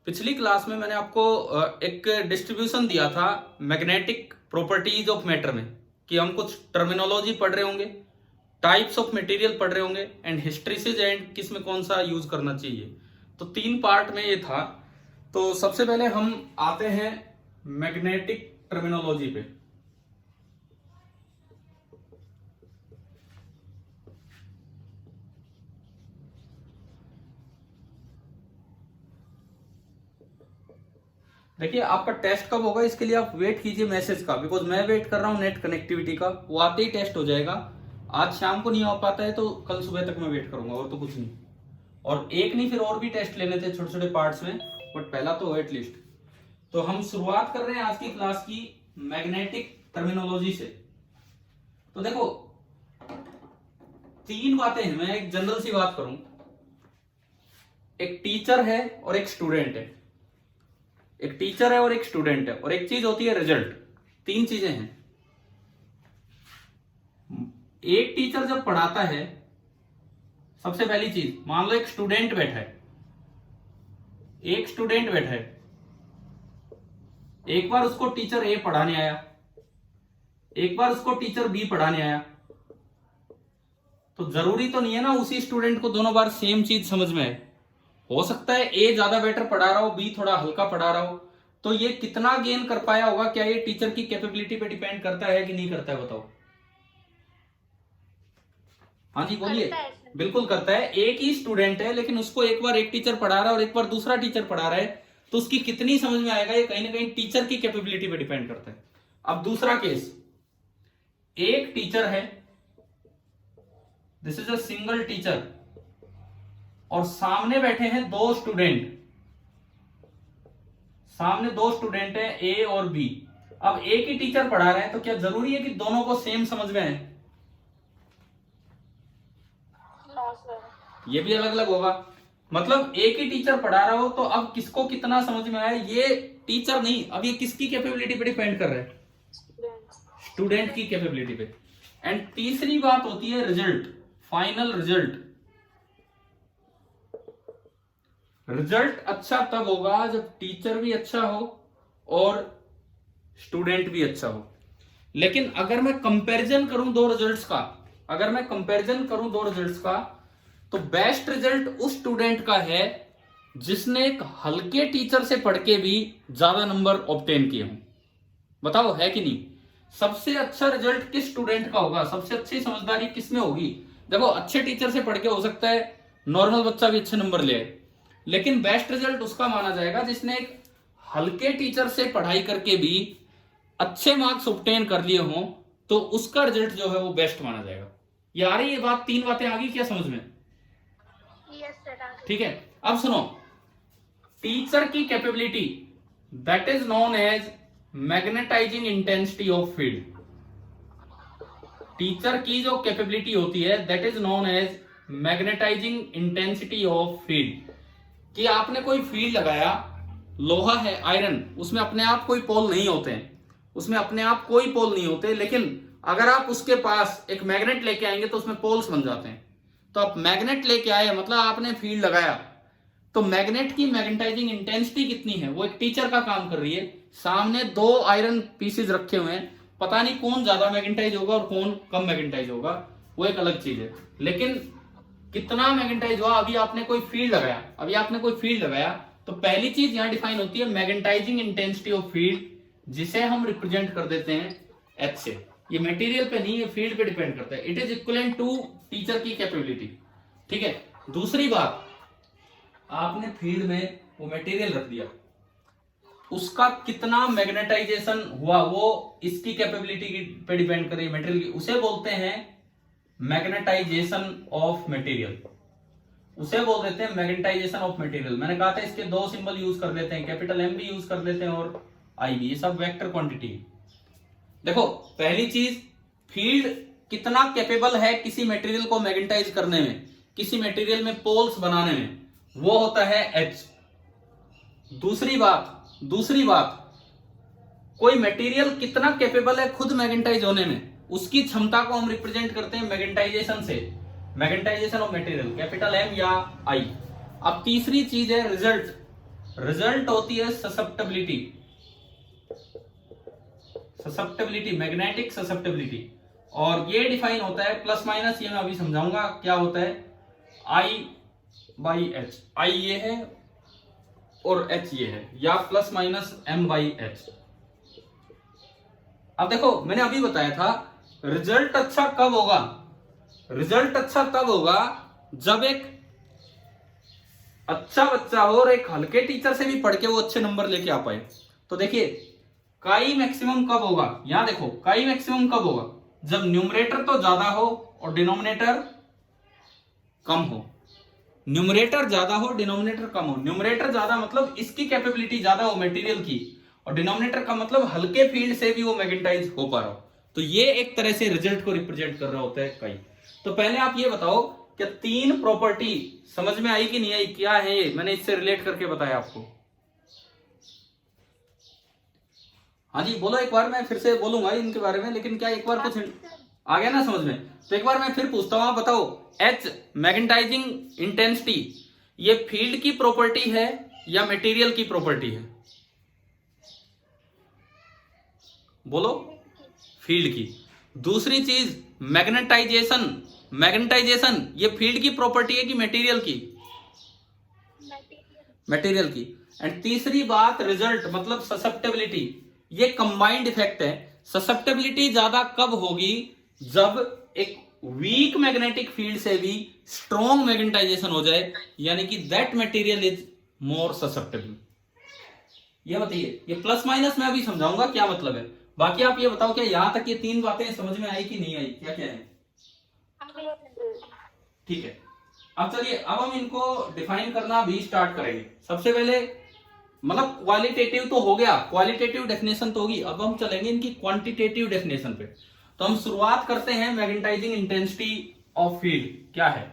पिछली क्लास में मैंने आपको एक डिस्ट्रीब्यूशन दिया था मैग्नेटिक प्रॉपर्टीज ऑफ मैटर में, कि हम कुछ टर्मिनोलॉजी पढ़ रहे होंगे, टाइप्स ऑफ मटेरियल पढ़ रहे होंगे एंड हिस्ट्रीसिस एंड किस में कौन सा यूज करना चाहिए। तो 3 पार्ट में ये था। तो सबसे पहले हम आते हैं मैग्नेटिक टर्मिनोलॉजी पे। देखिए, आपका टेस्ट कब होगा इसके लिए आप वेट कीजिए मैसेज का, बिकॉज मैं वेट कर रहा हूँ नेट कनेक्टिविटी का। वो आते ही टेस्ट हो जाएगा। आज शाम को नहीं हो पाता है तो कल सुबह तक मैं वेट करूंगा, और तो कुछ नहीं। और एक नहीं, फिर और भी टेस्ट लेने थे छोटे छोटे पार्ट्स में, बट पहला तो एटलीस्ट। तो हम शुरुआत कर रहे हैं आज की क्लास की मैग्नेटिक टर्मिनोलॉजी से। तो देखो, 3 बातें हैं। मैं एक जनरल सी बात करूं, एक टीचर है और एक स्टूडेंट है। एक टीचर है और एक स्टूडेंट है, और एक चीज होती है रिजल्ट। 3 चीजें हैं। एक टीचर जब पढ़ाता है, सबसे पहली चीज, मान लो एक स्टूडेंट बैठा है, एक स्टूडेंट बैठा है। एक बार उसको टीचर ए पढ़ाने आया, एक बार उसको टीचर बी पढ़ाने आया। तो जरूरी तो नहीं है ना उसी स्टूडेंट को दोनों बार सेम चीज समझ में आए। हो सकता है ए ज्यादा बेटर पढ़ा रहा हो, बी थोड़ा हल्का पढ़ा रहा हो। तो ये कितना गेन कर पाया होगा, क्या ये टीचर की कैपेबिलिटी पे डिपेंड करता है कि नहीं करता है, बताओ। हाँ जी बोलिए। बिल्कुल करता है। एक ही स्टूडेंट है लेकिन उसको एक बार एक टीचर पढ़ा रहा है और एक बार दूसरा टीचर पढ़ा रहा है, तो उसकी कितनी समझ में आएगा, ये कहीं ना कहीं टीचर की कैपेबिलिटी पे डिपेंड करता है। अब दूसरा केस, एक टीचर है, this is a single teacher, और सामने बैठे हैं 2 स्टूडेंट। सामने 2 स्टूडेंट हैं, ए और बी। अब एक ही टीचर पढ़ा रहे हैं, तो क्या जरूरी है कि दोनों को सेम समझ में आए? ये भी अलग अलग होगा। मतलब एक ही टीचर पढ़ा रहा हो तो अब किसको कितना समझ में आए, ये टीचर नहीं, अब ये किसकी कैपेबिलिटी पे डिपेंड कर रहा है? स्टूडेंट की कैपेबिलिटी पे। एंड तीसरी बात होती है रिजल्ट, फाइनल रिजल्ट। रिजल्ट अच्छा तब होगा जब टीचर भी अच्छा हो और स्टूडेंट भी अच्छा हो। लेकिन अगर मैं कंपैरिजन करूं 2 रिजल्ट्स का, तो बेस्ट रिजल्ट उस स्टूडेंट का है जिसने एक हल्के टीचर से पढ़ के भी ज्यादा नंबर ऑब्टेन किए हों। बताओ है कि नहीं? सबसे अच्छा रिजल्ट किस स्टूडेंट का होगा, सबसे अच्छी समझदारी किस में होगी? देखो, अच्छे टीचर से पढ़ के हो सकता है नॉर्मल बच्चा भी अच्छे नंबर ले आए, लेकिन बेस्ट रिजल्ट उसका माना जाएगा जिसने एक हल्के टीचर से पढ़ाई करके भी अच्छे मार्क्स ऑब्टेन कर लिए हों, तो उसका रिजल्ट जो है वो बेस्ट माना जाएगा। ये आ रही है बात? 3 बातें आ गई क्या समझ में? ठीक है। अब सुनो, टीचर की capability, that is known as magnetising intensity of field. Teacher की जो कैपेबिलिटी होती है that is known as magnetising intensity of field. कि आपने कोई फील्ड लगाया, लोहा है, आयरन, उसमें अपने आप कोई पोल नहीं होते हैं, उसमें अपने आप कोई पोल नहीं होते, लेकिन अगर आप उसके पास एक मैग्नेट लेके आएंगे तो उसमें पोल्स बन जाते हैं। तो आप मैग्नेट लेके आए, मतलब आपने फील्ड लगाया, तो मैग्नेट की मैग्नेटाइजिंग इंटेंसिटी कितनी है वो एक टीचर का काम कर रही है। सामने 2 आयरन पीसेस रखे हुए हैं, पता नहीं कौन ज्यादा मैग्नेटाइज होगा और कौन कम मैग्नेटाइज होगा, वो एक अलग चीज है। लेकिन कितना मैग्नेटाइज हुआ, अभी आपने कोई फील्ड लगाया, तो पहली चीज यहां डिफाइन होती है मैग्नेटाइजिंग इंटेंसिटी ऑफ फील्ड, जिसे हम रिप्रेजेंट कर देते हैं एच से। ये मटेरियल पे नहीं, ये फील्ड पे डिपेंड करता है। It is equivalent to teacher की कैपेबिलिटी। ठीक है। दूसरी बात, आपने फील्ड में वो मटेरियल रख दिया, उसका कितना मैग्नेटाइजेशन हुआ वो इसकी कैपेबिलिटी पे डिपेंड कर रही है, मटेरियल की। उसे बोलते हैं मैग्नेटाइजेशन ऑफ मटेरियल, उसे बोल देते हैं मैग्नेटाइजेशन ऑफ मटेरियल। मैंने कहा था इसके 2 सिंबल यूज कर लेते हैं, कैपिटल एम भी यूज कर लेते हैं और आई भी। ये सब वेक्टर क्वांटिटी। देखो, पहली चीज, फील्ड कितना कैपेबल है किसी मटेरियल को मैग्नेटाइज करने में, किसी मटेरियल में पोल्स बनाने में, वो होता है एच। दूसरी बात, कोई मटेरियल कितना कैपेबल है खुद मैग्नेटाइज होने में, उसकी क्षमता को हम रिप्रेजेंट करते हैं मैग्नेटाइजेशन से, magnetisation of material, capital M या आई। अब तीसरी चीज है रिजल्ट। रिजल्ट होती है ससेप्टेबिलिटी, ससेप्टेबिलिटी, मैग्नेटिक ससेप्टेबिलिटी। और ये डिफाइन होता है प्लस माइनस, ये मैं अभी समझाऊंगा क्या होता है, आई बाई एच, आई ये है और एच ये है, या plus minus M by H. अब देखो मैंने अभी बताया था रिजल्ट अच्छा कब होगा, रिजल्ट अच्छा तब होगा जब एक अच्छा बच्चा हो और एक हल्के टीचर से भी पढ़ के वो अच्छे नंबर लेके आ पाए। तो देखिए काई मैक्सिमम कब होगा, यहां देखो काई मैक्सिमम कब होगा, जब न्यूमरेटर तो ज्यादा हो और डिनोमिनेटर कम हो। न्यूमरेटर ज्यादा हो, डिनोमिनेटर कम हो। न्यूमरेटर ज्यादा मतलब इसकी कैपेबिलिटी ज्यादा हो मटेरियल की, और डिनोमिनेटर का मतलब हल्के फील्ड से भी वो मैग्नेटाइज हो पा रहा हो। तो ये एक तरह से रिजल्ट को रिप्रेजेंट कर रहा होता है काई। तो पहले आप ये बताओ कि तीन प्रॉपर्टी समझ में आई कि नहीं आई, क्या है ये, मैंने इससे रिलेट करके बताया आपको। हाँ जी बोलो एक बार, मैं फिर से बोलूंगा इनके बारे में, लेकिन क्या एक बार कुछ आ गया ना समझ में? तो एक बार मैं फिर पूछता हूं, आप बताओ एच मैग्नेटाइजिंग इंटेंसिटी ये फील्ड की प्रॉपर्टी है या मटेरियल की प्रॉपर्टी है? बोलो, फील्ड की। दूसरी चीज मैग्नेटाइजेशन, मैग्नेटाइजेशन ये फील्ड की प्रॉपर्टी है कि मटेरियल की? मटेरियल की। एंड तीसरी बात रिजल्ट मतलब ससेप्टेबिलिटी, ये कंबाइंड इफेक्ट है। ससेप्टेबिलिटी ज्यादा कब होगी, जब एक वीक मैग्नेटिक फील्ड से भी स्ट्रॉन्ग मैग्नेटाइजेशन हो जाए, यानी कि that material is more susceptible. ये बताइए, ये प्लस माइनस मैं अभी समझाऊंगा क्या मतलब है। बाकी आप ये बताओ क्या यहां तक ये तीन बातें समझ में आई कि नहीं आई, क्या क्या है? ठीक है, अब चलिए अब हम इनको डिफाइन करना भी स्टार्ट करेंगे। सबसे पहले मतलब क्वालिटेटिव तो हो गया, क्वालिटेटिव डेफिनेशन तो होगी, अब हम चलेंगे इनकी क्वांटिटेटिव डेफिनेशन पे। तो हम शुरुआत करते हैं मैग्नेटाइजिंग इंटेंसिटी ऑफ फील्ड क्या है,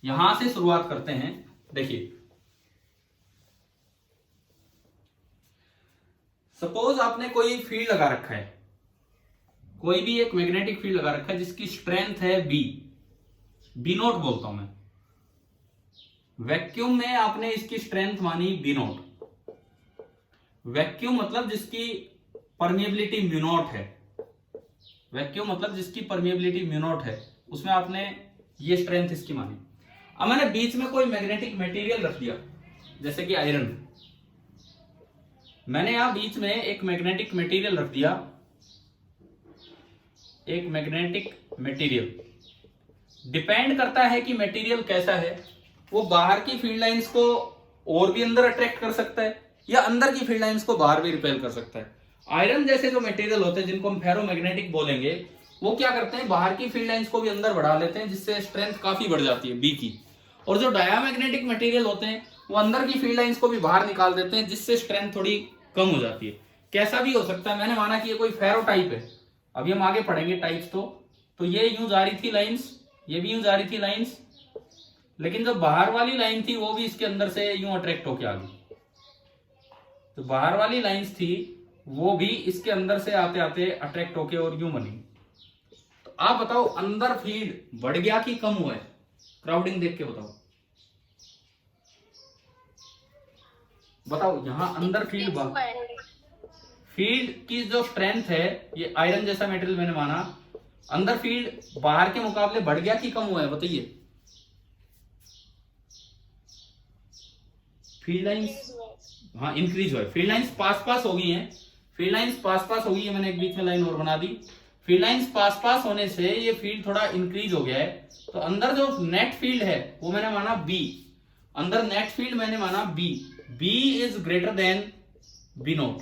यहां से शुरुआत करते हैं। देखिए सपोज आपने कोई फील्ड लगा रखा है, कोई भी एक मैग्नेटिक फील्ड लगा रखा है जिसकी स्ट्रेंथ है बी, बी नोट बोलता हूं मैं। वैक्यूम में आपने इसकी स्ट्रेंथ मानी बी नोट। वैक्यूम मतलब जिसकी परमिएबिलिटी म्यू नॉट है, वैक्यूम मतलब जिसकी परमिएबिलिटी म्यू नॉट है, उसमें आपने ये स्ट्रेंथ इसकी मानी। अब मैंने बीच में कोई मैग्नेटिक मटेरियल रख दिया जैसे कि आयरन, मैंने यहां बीच में एक मैग्नेटिक मटेरियल रख दिया, एक मैग्नेटिक मटेरियल। डिपेंड करता है कि मटेरियल कैसा है, वो बाहर की फील्ड लाइंस को और भी अंदर अट्रैक्ट कर सकता है या अंदर की फील्ड लाइंस को बाहर भी रिपेल कर सकता है। आयरन जैसे जो मटेरियल होते हैं जिनको हम फेरोमैग्नेटिक बोलेंगे, वो क्या करते हैं बाहर की फील्ड लाइंस को भी अंदर बढ़ा लेते हैं, जिससे स्ट्रेंथ काफी बढ़ जाती है बी की। और जो डायामैग्नेटिक मटेरियल होते हैं वो अंदर की फील्ड लाइंस को भी बाहर निकाल देते हैं, जिससे स्ट्रेंथ थोड़ी कम हो जाती है। कैसा भी हो सकता है, मैंने माना कि ये कोई फेरो टाइप है, अभी हम आगे पढ़ेंगे टाइप्स। तो ये यूं जा रही थी लाइंस, ये भी यूं जा रही थी लाइंस, लेकिन जो बाहर वाली लाइन थी वो भी इसके अंदर से यूं अट्रैक्ट होके आ गई। तो बाहर वाली लाइंस थी वो भी इसके अंदर से आते आते अट्रैक्ट होके और यूं बनी। तो आप बताओ अंदर फील्ड बढ़ गया कि कम हुआ है, क्राउडिंग देख के बताओ, बताओ यहां अंदर फील्ड, फील्ड की जो स्ट्रेंथ है, ये आयरन जैसा मटेरियल मैंने माना, अंदर फील्ड बाहर के मुकाबले बढ़ गया कि कम हुआ है, बताइए। फील्ड लाइंस, हाँ इंक्रीज हुआ है, फील्ड लाइंस पास पास हो गई हैं, फील्ड लाइंस पास पास हो गई है, मैंने एक बीच में लाइन और बना दी। फील्ड लाइंस पास पास होने से ये फील्ड थोड़ा इंक्रीज हो गया है। तो अंदर जो नेट फील्ड है वो मैंने माना बी, अंदर नेट फील्ड मैंने माना B, B is greater than B naught.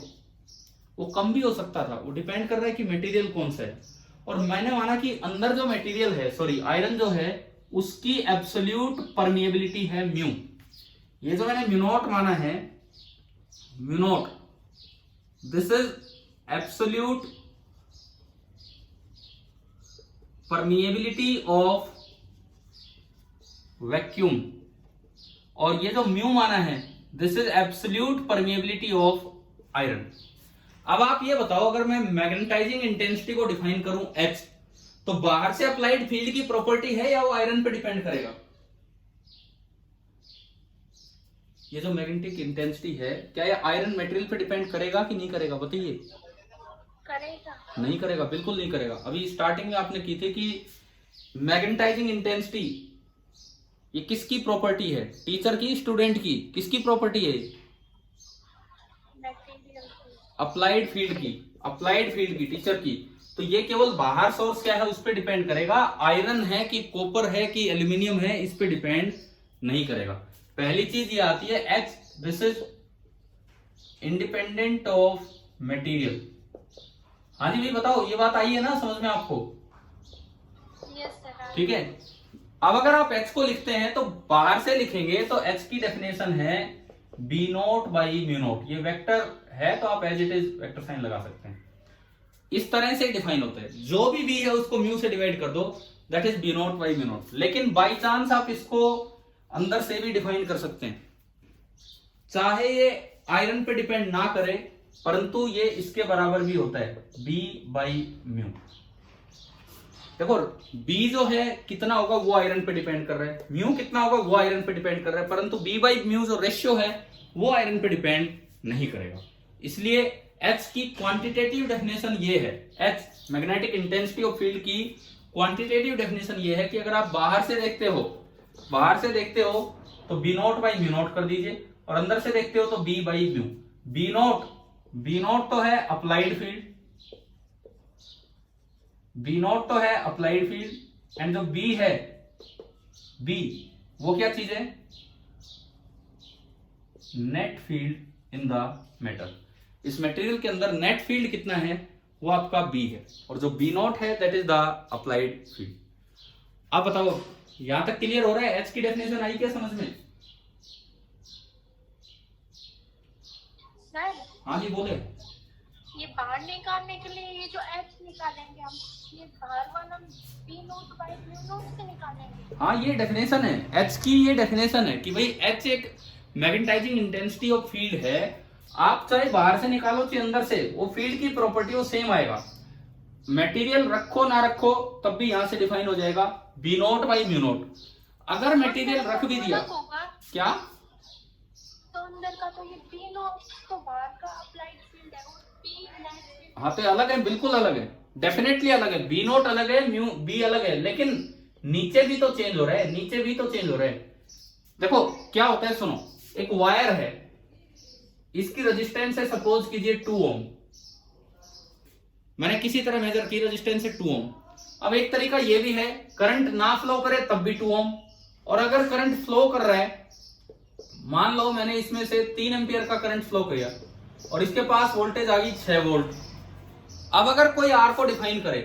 वो कम भी हो सकता था, वो डिपेंड कर रहा है कि मटेरियल कौन सा है। और मैंने माना कि अंदर जो मटेरियल है, सॉरी आयरन जो है, उसकी एब्सोल्यूट परमिएबिलिटी है म्यू। ये जो मैंने म्यू नॉट माना है, mu not, this is absolute permeability of vacuum, और ये जो म्यू माना है this is absolute permeability of iron. अब आप ये बताओ, अगर मैं मैग्नेटाइजिंग इंटेंसिटी को डिफाइन करूं H, तो बाहर से अप्लाइड फील्ड की प्रॉपर्टी है या वो आयरन पे डिपेंड करेगा? ये जो मैग्नेटिक इंटेंसिटी है, क्या ये आयरन मटेरियल पे डिपेंड करेगा कि नहीं करेगा, बताइए। करेगा। नहीं करेगा, बिल्कुल नहीं करेगा। अभी स्टार्टिंग में आपने की थी कि मैग्नेटाइजिंग इंटेंसिटी ये किसकी प्रॉपर्टी है, टीचर की, स्टूडेंट की, किसकी प्रॉपर्टी है? मटेरियल की। अप्लाइड फील्ड की, अप्लाइड फील्ड की, टीचर की। तो ये केवल बाहर सोर्स क्या है उस पर डिपेंड करेगा, आयरन है कि कॉपर है कि एल्यूमिनियम है, इस पे डिपेंड नहीं करेगा। पहली चीज ये आती है H, this is independent of material. हाँ जी भाई बताओ, ये बात आई है ना समझ में आपको? Yes sir. ठीक है। अब अगर आप एच को लिखते हैं तो बाहर से लिखेंगे तो एच की डेफिनेशन है B naught by mu naught. ये वेक्टर है तो आप as it is vector sign लगा सकते हैं। इस तरह से डिफाइन होता है, जो भी बी है उसको म्यू से डिवाइड कर दो, that is B naught by mu naught. लेकिन बाई चांस आप इसको अंदर से भी डिफाइन कर सकते हैं, चाहे ये आयरन पे डिपेंड ना करे परंतु ये इसके बराबर भी होता है, बी बाई म्यू। देखो बी जो है कितना होगा वो आयरन पे डिपेंड कर रहा है, म्यू कितना होगा वो आयरन पे डिपेंड कर रहा है, परंतु बी बाई म्यू जो रेशियो है वो आयरन पे डिपेंड नहीं करेगा। इसलिए एच की क्वांटिटेटिव डेफिनेशन ये है, H magnetic intensity of field की क्वांटिटेटिव डेफिनेशन ये है कि अगर आप बाहर से देखते हो तो B naught by mu naught कर दीजिए, और अंदर से देखते हो तो B by mu. B naught तो है अप्लाइड फील्ड, बी नोट तो है अप्लाइड फील्ड, एंड जो बी है, बी वो क्या चीज है, net field in the metal. इस मटेरियल के अंदर नेट फील्ड कितना है वो आपका बी है, और जो बी नोट है that is the applied field. आप बताओ यहां तक क्लियर हो रहा है? एच की डेफिनेशन आई क्या समझ में? सर हाँ जी बोले। ये बाहर निकालने के लिए ये जो एच निकालेंगे हम, ये बाहर वाला B naught by mu naught से निकालेंगे। हाँ ये डेफिनेशन है एच की, ये डेफिनेशन है कि भाई एच एक मैग्नेटाइजिंग इंटेंसिटी ऑफ फील्ड है, आप चाहे बाहर से निकालो चाहे अंदर से, वो फील्ड की प्रॉपर्टी वो सेम आएगा। मटेरियल रखो ना रखो तब भी यहां से डिफाइन हो जाएगा B naught by mu naught. अगर मटेरियल रख भी दिया क्या, तो अंदर का तो ये बी नोट, तो बाहर का अप्लाइड फील्ड है वो बी नेट। हाँ तो अलग है, बिल्कुल अलग है, डेफिनेटली अलग है। बी नोट अलग है, म्यू बी अलग है, लेकिन नीचे भी तो चेंज हो रहा है, नीचे भी तो चेंज हो रहा है। देखो क्या होता है, सुनो, एक वायर है, इसकी रेजिस्टेंस है सपोज कीजिए 2 ओम, मैंने किसी तरह मेजर की, रेजिस्टेंस है 2 ओम। अब एक तरीका ये भी है, करंट ना फ्लो करे तब भी 2 ओम, और अगर करंट फ्लो कर रहा है, मान लो मैंने इसमें से 3 एम्पियर का करंट फ्लो किया और इसके पास वोल्टेज आ गई 6 वोल्ट। अब अगर कोई आर को डिफाइन करे,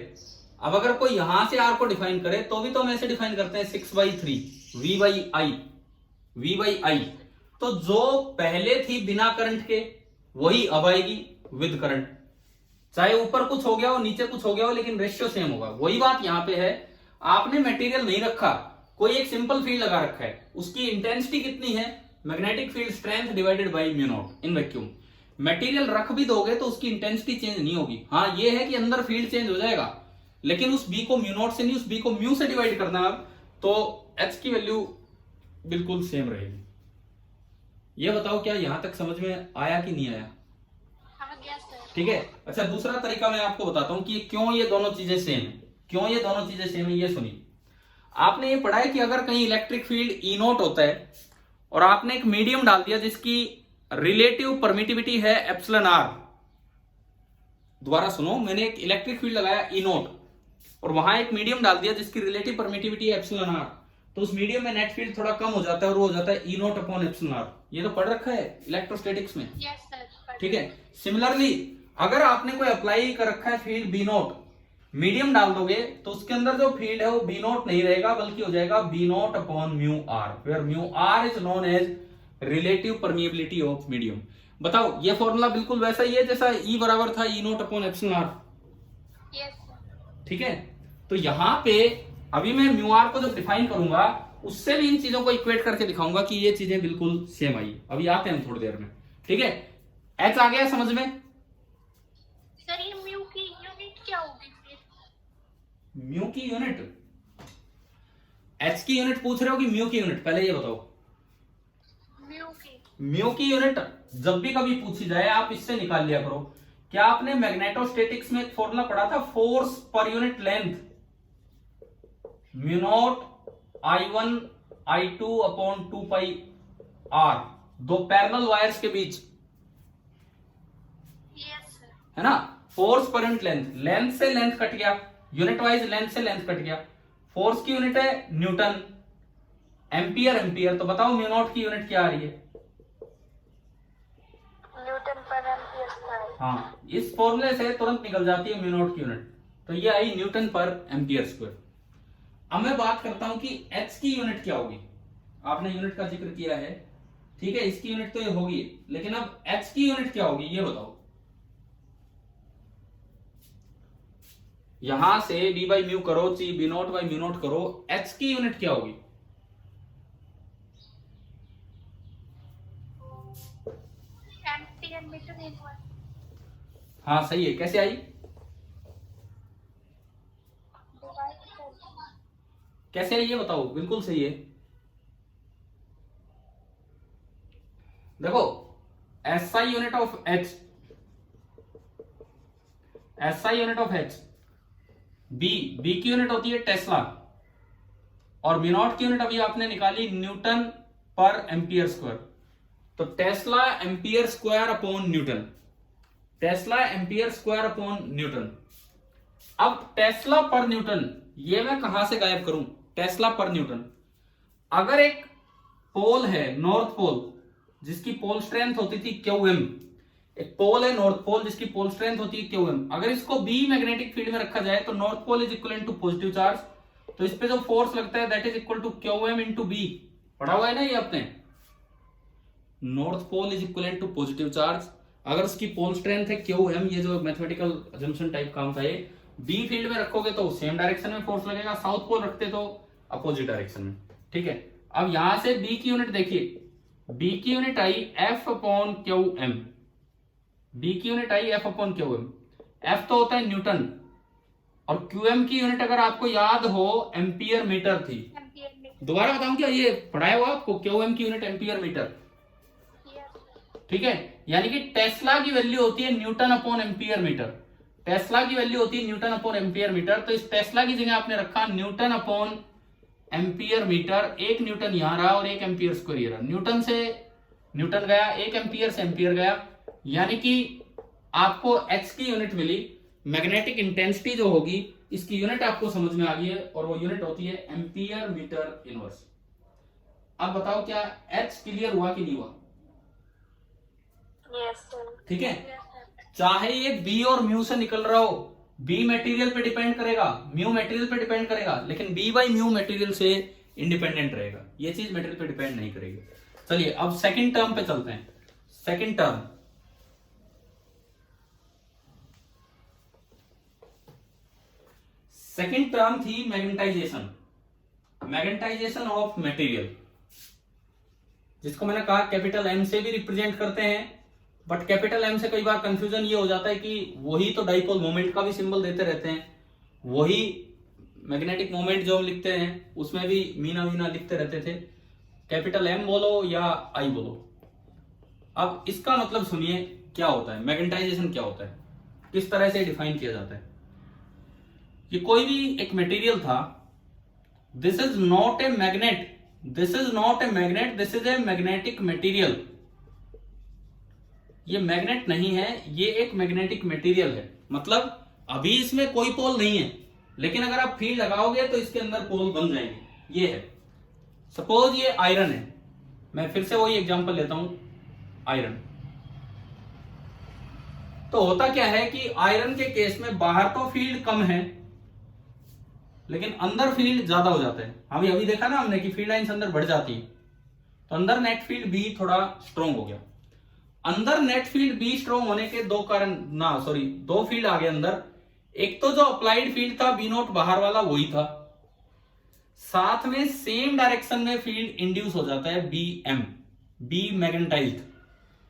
अब अगर कोई यहां से आर को डिफाइन करे तो भी तो हम ऐसे डिफाइन करते हैं 6/3 वी बाई आई। तो जो पहले थी बिना करंट के वही अब आएगी विद करंट, चाहे ऊपर कुछ हो गया हो नीचे कुछ हो गया हो, लेकिन रेशियो सेम होगा। वही बात यहां पे है, आपने मटेरियल नहीं रखा, कोई एक सिंपल फील्ड लगा रखा है, उसकी इंटेंसिटी कितनी है, magnetic field strength divided by mu not in vacuum. Material रख भी दोगे तो उसकी इंटेंसिटी चेंज नहीं होगी। हाँ ये है कि अंदर फील्ड चेंज हो जाएगा, लेकिन उस बी को म्यू नॉट से नहीं, उस बी को म्यू से डिवाइड करना है, तो एच की वैल्यू बिल्कुल सेम रहेगी। ये बताओ क्या यहां तक समझ में आया कि नहीं आया? ठीक है। अच्छा दूसरा तरीका मैं आपको बताता हूं कि क्यों ये दोनों चीजें सेम है, क्यों ये दोनों चीजें सेम है। ये सुनिए, आपने ये पढ़ा है कि अगर कहीं इलेक्ट्रिक फील्ड ई नोट होता है और आपने एक मीडियम डाल दिया जिसकी रिलेटिव परमिटिविटी है एप्सिलॉन आर, दोबारा सुनो, मैंने एक इलेक्ट्रिक फील्ड लगाया ई नोट और वहां एक मीडियम डाल दिया जिसकी रिलेटिव परमिटिविटी है एप्सिलॉन आर, तो उस मीडियम में नेट फील्ड थोड़ा कम हो जाता है और वो हो जाता है E naught upon epsilon R. ये तो पढ़ रखा है इलेक्ट्रोस्टैटिक्स में। ठीक है। सिमिलरली अगर आपने कोई अप्लाई कर रखा है फील्ड बी नोट, मीडियम डाल दोगे तो उसके अंदर जो फील्ड है वो बी नोट नहीं रहेगा बल्कि हो जाएगा B naught upon mu r, where mu are is known as relative permeability of medium. बताओ ये फॉर्मूला बिल्कुल वैसा ही है जैसा ई बराबर था ई नोट अपॉन एप्सिलॉन आर। ठीक है। तो यहां पे अभी मैं म्यू आर को जब डिफाइन करूंगा उससे भी इन चीजों को इक्वेट करके दिखाऊंगा कि ये चीजें बिल्कुल सेम आई। अभी आते हैं थोड़ी देर में। ठीक है। एच आ गया समझ में? सर ये म्यू की यूनिट क्या होगी फिर? म्यू की यूनिट, एच की यूनिट पूछ रहे हो कि म्यू की यूनिट? पहले ये बताओ। म्यू की। म्यू की यूनिट जब भी कभी पूछी जाए आप इससे निकाल लिया करो। क्या आपने मैग्नेटोस्टैटिक्स में एक फॉर्मूला पढ़ा था, force per unit length, mu naught I1 I2 upon 2 पाई R, दो पैरेलल वायर्स के बीच, यस सर। है ना। Force per unit length, length से लेंथ कट गया, यूनिट वाइज लेंथ से लेंथ कट गया। फोर्स की यूनिट है न्यूटन, एम्पियर एम्पियर, तो बताओ म्यू नॉट की यूनिट क्या आ रही है? न्यूटन पर एम्पियर स्क्वायर। हाँ, इस फॉर्मूले से तुरंत निकल जाती है म्यू नॉट की यूनिट, तो ये आई न्यूटन पर एम्पियर स्क्वायर। अब मैं बात करता हूं कि एच की यूनिट क्या होगी। आपने यूनिट का जिक्र किया है, ठीक है, इसकी यूनिट तो ये होगी, लेकिन अब एच की यूनिट क्या होगी ये बताओ। यहां से b बाई म्यू करो, chi B not by mu naught करो, एच की यूनिट क्या होगी? Ampere metre inverse. हाँ सही है, कैसे आई? कैसे आई ये बताओ, बिल्कुल सही है। देखो SI unit of H, SI unit of H, B की यूनिट होती है टेस्ला, और बी नॉट की यूनिट अभी आपने निकाली न्यूटन पर एम्पियर स्क्वायर। तो Tesla ampere square upon Newton, Tesla ampere square upon Newton. अब टेस्ला पर न्यूटन ये मैं कहां से गायब करूं? टेस्ला पर न्यूटन। अगर एक पोल है नॉर्थ पोल जिसकी पोल स्ट्रेंथ होती थी QM, एक पोल है नॉर्थ पोल जिसकी पोल स्ट्रेंथ होती है QM, अगर इसको B मैग्नेटिक फील्ड में रखा जाए तो north pole is equal to positive charge, तो इस पे जो फोर्स लगता है that is equal to QM into B। पढ़ा हुआ है ना ये आपने, north pole is equal to positive charge, अगर उसकी पोल स्ट्रेंथ है QM, ये जो मैथमेटिकल अजम्पशन टाइप काम था ये, B फील्ड में रखोगे तो सेम डायरेक्शन में फोर्स लगेगा, साउथ पोल रखते तो अपोजिट डायरेक्शन में, ठीक है। अब यहां से B की यूनिट देखिए, B की यूनिट आई F अपॉन QM, B की यूनिट आई F अपॉन QM, F तो होता है न्यूटन, और QM की यूनिट अगर आपको याद हो एम्पियर मीटर थी। Ampere metre. दोबारा बताऊं क्या, ये पढ़ाया हुआ आपको, QM की यूनिट एम्पियर मीटर, यस। ठीक है। यानी कि टेस्ला की वैल्यू होती है newton upon ampere metre, tesla की वैल्यू होती है न्यूटन अपॉन एम्पियर मीटर, तो इस टेस्ला की जगह आपने रखा न्यूटन अपॉन एम्पियर मीटर, एक न्यूटन यहां रहा और एक एम्पियर स्क्वायर ये रहा, न्यूटन से न्यूटन गया, एक एम्पियर से एम्पियर गया, यानी कि आपको एच की यूनिट मिली। मैग्नेटिक इंटेंसिटी जो होगी इसकी यूनिट आपको समझ में आ गई है, और वो यूनिट होती है एम्पियर मीटर इनवर्स। अब बताओ क्या एच क्लियर हुआ कि नहीं हुआ? Yes sir. ठीक है, चाहे ये बी और म्यू से निकल रहा हो, बी मटेरियल पे डिपेंड करेगा, म्यू मटेरियल पे डिपेंड करेगा, लेकिन बी बाई म्यू मटेरियल से इंडिपेंडेंट रहेगा, ये चीज मटेरियल पे डिपेंड नहीं करेगी। चलिए अब सेकंड टर्म पे चलते हैं। सेकंड टर्म, सेकंड टर्म थी मैग्नेटाइजेशन, मैग्नेटाइजेशन ऑफ मटेरियल, जिसको मैंने कहा कैपिटल एम से भी रिप्रेजेंट करते हैं, बट कैपिटल एम से कई बार कंफ्यूजन ये हो जाता है कि वही तो डाइपोल मोमेंट का भी सिंबल देते रहते हैं, वही मैग्नेटिक मोमेंट जो हम लिखते हैं उसमें भी मीना मीना लिखते रहते थे, कैपिटल एम बोलो या आई बोलो। अब इसका मतलब सुनिए क्या होता है, मैग्नेटाइजेशन क्या होता है, किस तरह से डिफाइन किया जाता है। कि कोई भी एक मटेरियल था, this is not a magnet, this is not a magnet, this is a magnetic material, ये मैग्नेट नहीं है, ये एक मैग्नेटिक मटेरियल है। मतलब अभी इसमें कोई पोल नहीं है, लेकिन अगर आप फील्ड लगाओगे तो इसके अंदर पोल बन जाएंगे। ये है, सपोज ये आयरन है, मैं फिर से वही एग्जांपल लेता हूं, आयरन। तो होता क्या है कि आयरन के केस में बाहर तो फील्ड कम है लेकिन अंदर फील्ड ज्यादा हो जाता है। हम अभी देखा ना हमने कि फील्ड लाइंस अंदर बढ़ जाती है, तो अंदर नेट फील्ड बी थोड़ा स्ट्रॉन्ग हो गया। अंदर नेट फील्ड बी स्ट्रॉन्ग होने के दो कारण, ना सॉरी, दो फील्ड आ गए अंदर। एक तो जो अप्लाइड फील्ड था बी नोट बाहर वाला वही था, साथ में सेम डायरेक्शन में फील्ड इंड्यूस हो जाता है बी एम, बी मैग्नेटाइज्ड,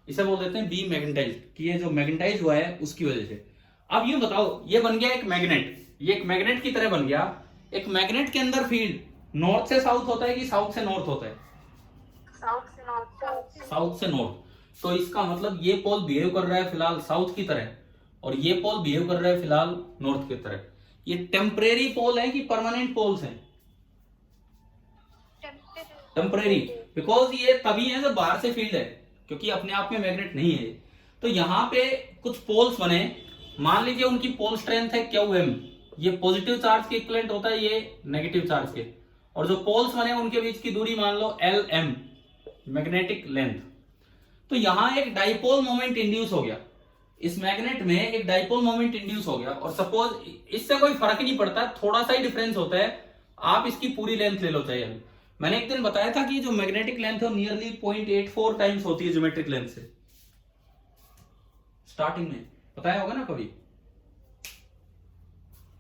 इसे बोल देते हैं बी मैग्नेटाइज्ड, कि ये जो मैग्नेटाइज हुआ है उसकी वजह से। अब ये बताओ, ये बन गया एक मैग्नेट, ये एक मैग्नेट की तरह बन गया। एक मैग्नेट के अंदर फील्ड नॉर्थ से साउथ होता है कि साउथ से नॉर्थ होता है? साउथ से नॉर्थ। साउथ से नॉर्थ, तो इसका मतलब ये पोल बिहेव कर रहा है फिलहाल साउथ की तरह और ये पोल बिहेव कर रहा है फिलहाल नॉर्थ की तरह। ये टेम्परेरी पोल है कि परमानेंट पोल्स हैं? टेम्परेरी, बिकॉज ये तभी है जब बाहर से फील्ड है, क्योंकि अपने आप में मैग्नेट नहीं है। तो यहाँ पे कुछ पोल्स बने, मान लीजिए उनकी पोल स्ट्रेंथ है QM, ये पॉजिटिव चार्ज के इक्विवेलेंट होता है, ये नेगेटिव चार्ज के, और जो पोल्स बने उनके बीच की दूरी मान लो LM, मैग्नेटिक लेंथ। तो यहाँ एक डाइपोल मोमेंट इंड्यूस हो गया, इस मैग्नेट में एक डाइपोल मोमेंट इंड्यूस हो गया, और सपोज इससे कोई फर्क नहीं पड़ता, थोड़ा सा ही डिफरेंस होता है, आप इसकी पूरी लेंथ ले लो चाहिए। मैंने एक दिन बताया था कि जो मैग्नेटिक लेंथ है वो नियरली 0.84 टाइम्स होती है ज्योमेट्रिक लेंथ से, स्टार्टिंग में बताया होगा ना कभी।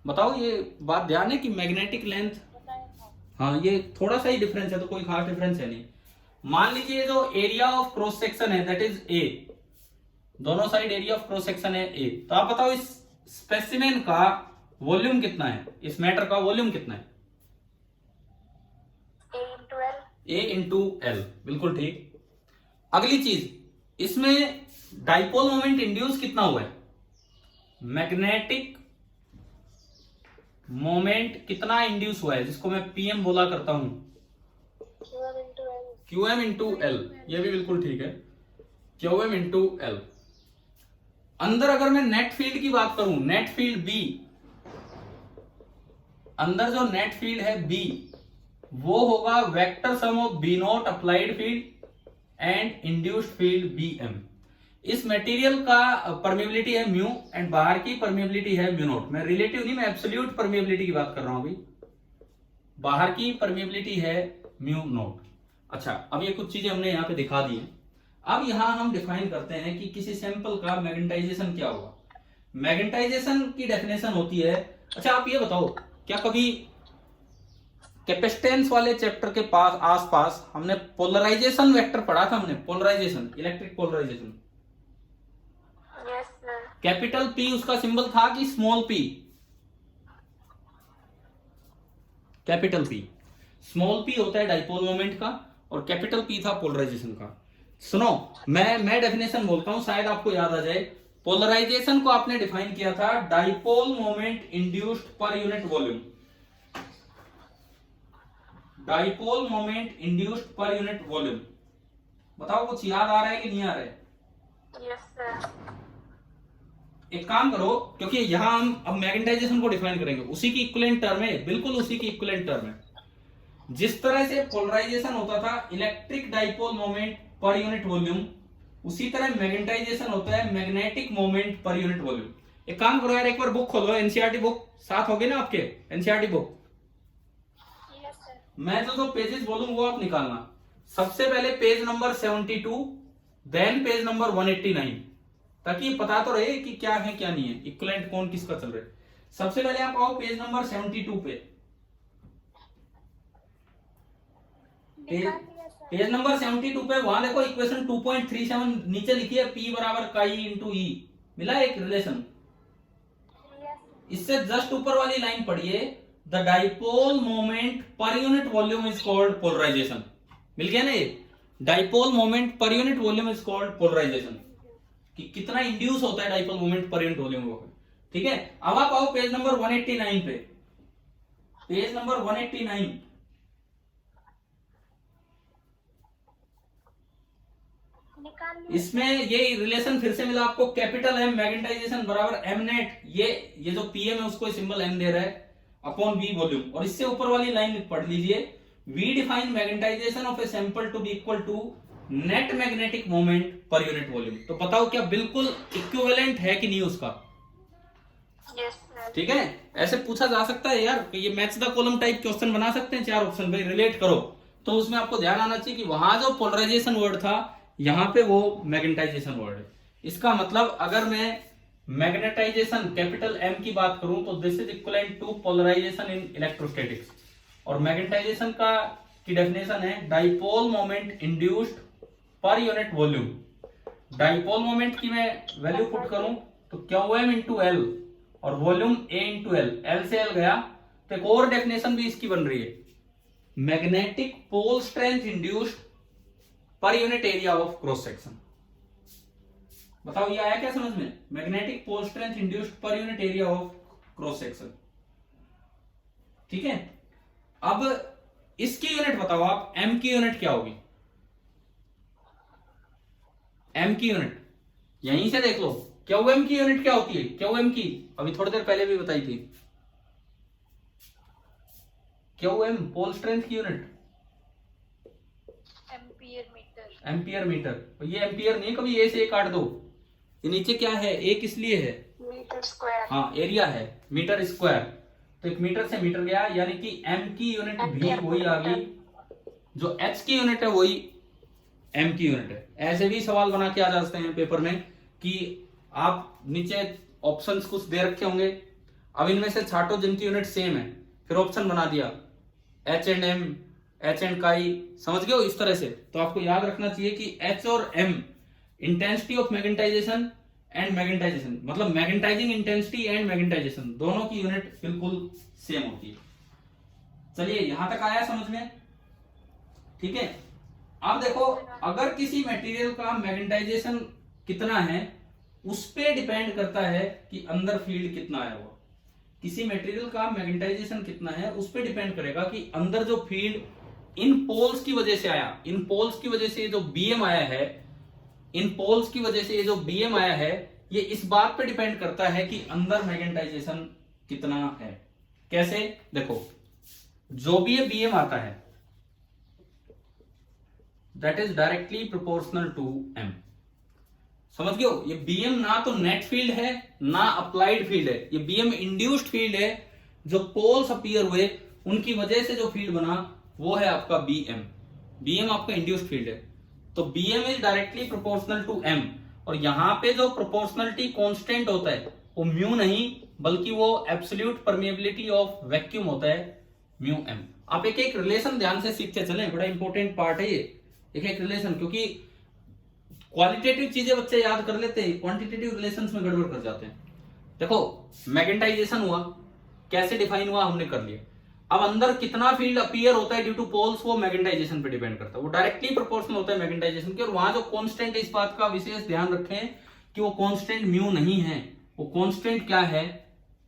बताओ, ये बात ध्यान है कि मैग्नेटिक लेंथ, हाँ ये थोड़ा सा ही डिफरेंस है, तो कोई खास डिफरेंस है नहीं। मान लीजिए जो एरिया ऑफ क्रॉस सेक्शन है दैट इज A, दोनों side area of cross section है A, तो आप बताओ इस स्पेसिमेन का वॉल्यूम कितना है, इस मैटर का वॉल्यूम कितना है? A इंटू L, बिल्कुल ठीक। अगली चीज, इसमें डाइपोल मोमेंट इंड्यूस कितना हुआ है? मैग्नेटिक मोमेंट कितना इंड्यूस हुआ है, जिसको मैं PM बोला करता हूं, QM इंटू L, ये भी बिल्कुल ठीक है, QM इंटू L। अंदर अगर मैं नेट फील्ड की बात करूं, नेट फील्ड B, अंदर जो नेट फील्ड है B, वो होगा vector sum of B not applied field and induced field BM। इस मटेरियल का परमेबिलिटी है म्यू एंड बाहर की परमेबिलिटी है म्यू नॉट। मैं रिलेटिव नहीं, मैं एब्सोल्यूट परमेबिलिटी की बात कर रहा हूं अभी। बाहर की परमेबिलिटी है म्यू नॉट। अच्छा, अब ये कुछ चीजें हमने यहाँ पे दिखा दी है। अब यहां हम डिफाइन करते हैं कि किसी सैंपल का मैग्नेटाइजेशन क्या होगा। मैग्नेटाइजेशन की डेफिनेशन होती है, अच्छा आप ये बताओ, क्या कभी कैपेसिटेंस वाले चैप्टर के पास आसपास हमने पोलराइजेशन वेक्टर पढ़ा था? हमने polarisation, electric polarisation, capital P उसका सिंबल था कि small p? Capital P, small p होता है डाइपोल मोमेंट का और कैपिटल P था पोलराइजेशन का। सुनो, मैं डेफिनेशन बोलता हूं, शायद आपको याद आ जाए। पोलराइजेशन को आपने डिफाइन किया था dipole moment induced per unit volume, dipole moment induced per unit volume. बताओ कुछ याद आ रहा है कि नहीं आ रहा है? Yes sir. एक काम करो, क्योंकि यहां हम अब मैग्नेटाइजेशन को डिफाइन करेंगे उसी की इक्विवेलेंट टर्म है, बिल्कुल उसी की इक्विवेलेंट टर्म है। जिस तरह से पोलराइजेशन होता था electric dipole moment per unit volume, उसी तरह मैग्नेटाइजेशन होता है magnetic moment per unit volume. एक काम करो यार, एक बार बुक खोलो, एनसीईआरटी बुक साथ होगी ना आपके? एनसीईआरटी बुक, मैं जो पेजेस बोलूंगा वो आप निकालना। सबसे पहले page number 72, then page number 189, ताकि पता तो रहे कि क्या है क्या नहीं है, इक्विवेलेंट कौन किसका चल रहा है। सबसे पहले आप आओ पेज नंबर 72 पे। पेज नंबर 72 पे वहां देखो इक्वेशन 2.37 नीचे लिखी है, P बराबर काई इंटू E, मिला एक रिलेशन। इससे जस्ट ऊपर वाली लाइन पढ़िए, the dipole moment per unit volume is called polarisation. मिल गया ना ये, dipole moment per unit volume is called polarisation, कि कितना इंड्यूस होता है dipole moment per unit volume को। ठीक है, अब आप आओ पेज नंबर 189 पे। पेज नंबर 189, इसमें ये रिलेशन फिर से मिला आपको, कैपिटल M मैग्नेटाइजेशन बराबर M नेट, ये जो PM है उसको सिंबल M दे रहा है, अपॉन V वॉल्यूम। और इससे ऊपर वाली लाइन पढ़ लीजिए, V define magnetisation of a sample to be equal to net magnetic moment per unit volume. तो बताओ क्या बिल्कुल इक्विवेलेंट है कि नहीं उसका? ठीक है, ऐसे पूछा जा सकता है यार, ये match the column type question बना सकते हैं, 4 ऑप्शन भाई रिलेट करो। तो उसमें आपको ध्यान आना चाहिए कि वहां जो पोलराइजेशन वर्ड था, यहां पे वो मैग्नेटाइजेशन वर्ड है। इसका मतलब अगर मैं मैग्नेटाइजेशन कैपिटल M की बात करूं तो this is equivalent to polarisation in electrostatics. और मैग्नेटाइजेशन का की डेफिनेशन है dipole moment induced per unit volume. Dipole moment की मैं वैल्यू पुट करूं तो QM इंटू L और volume A into L, L से L गया। तो एक और डेफिनेशन भी इसकी बन रही है, magnetic pole strength induced per unit area of cross section. बताओ ये आया क्या समझ में? Magnetic pole strength induced per unit area of cross section. ठीक है, अब इसकी यूनिट बताओ आप, एम की यूनिट क्या होगी? एम की यूनिट यहीं से देख लो, क्यू एम की यूनिट क्या होती है? क्यू एम की अभी थोड़ी देर पहले भी बताई थी, क्यू एम पोल स्ट्रेंथ की unit ampere metre. Ampere metre. ये एम्पियर नहीं, कभी ए से ए काट दो, ये नीचे क्या है? ए किस लिए है? Metre square. हाँ, एरिया है, मीटर स्क्वायर। तो एक मीटर से मीटर गया, यानी कि एम की यूनिट भी वही आ गई, जो एच की यूनिट है वही एम की यूनिट है। ऐसे भी सवाल बना के आ जाते हैं पेपर में कि आप नीचे ऑप्शंस कुछ दे रखे होंगे, अब इनमें से छाटो जिनकी यूनिट सेम है, फिर ऑप्शन बना दिया H and M, H and chi, समझ गए हो इस तरह से। तो आपको याद रखना चाहिए कि एच और M intensity of magnetisation and magnetisation, मतलब मैग्नेटाइजिंग इंटेंसिटी एंड मैग्नेटाइजेशन, दोनों की यूनिट बिल्कुल सेम होती है। चलिए यहां तक आया समझ में? ठीक है, अब देखो, अगर किसी मटेरियल का मैग्नेटाइजेशन कितना है उस पे डिपेंड करता है कि अंदर फील्ड कितना आया हुआ। किसी मटेरियल का मैग्नेटाइजेशन कितना है उस पे डिपेंड करेगा कि अंदर जो फील्ड इन पोल्स की वजह से आया, इन पोल्स की वजह से जो बीएम आया है, इन पोल्स की वजह से ये जो बीएम आया है, ये इस बात पे डिपेंड करता है कि अंदर मैग्नेटाइजेशन कितना है। कैसे? देखो, जो भी ये बीएम आता है that is directly proportional to M. समझ गए हो? ये बीएम ना तो नेट फील्ड है ना अप्लाइड फील्ड है, ये बीएम इंड्यूस्ड फील्ड है। जो पोल्स अपीयर हुए उनकी वजह से जो फील्ड बना वो है आपका बीएम। बीएम आपका इंड्यूस्ड फील्ड है, तो BM is directly proportional to M. और यहां पे जो प्रोपोर्शनलिटी कांस्टेंट होता है वो म्यू नहीं, बल्कि वो एब्सोल्यूट परमिएबिलिटी ऑफ वैक्यूम होता है, म्यू एम। आप एक एक रिलेशन ध्यान से सीखते चलें, बड़ा इंपॉर्टेंट पार्ट है ये, एक एक रिलेशन, क्योंकि क्वालिटेटिव चीजें बच्चे याद कर लेते हैं, क्वांटिटेटिव रिलेशंस में गड़बड़ कर जाते हैं। देखो, मैग्नेटाइजेशन हुआ, कैसे डिफाइन हुआ हमने कर लिया। अब अंदर कितना फील्ड अपीयर होता है ड्यू टू पोल्स, वो मैग्नेटाइजेशन पे डिपेंड करता है, वो डायरेक्टली प्रोपोर्शनल होता है मैग्नेटाइजेशन के। और वहां जो कांस्टेंट है, इस बात का विशेष ध्यान रखें कि वो कांस्टेंट म्यू नहीं है, वो कांस्टेंट क्या है?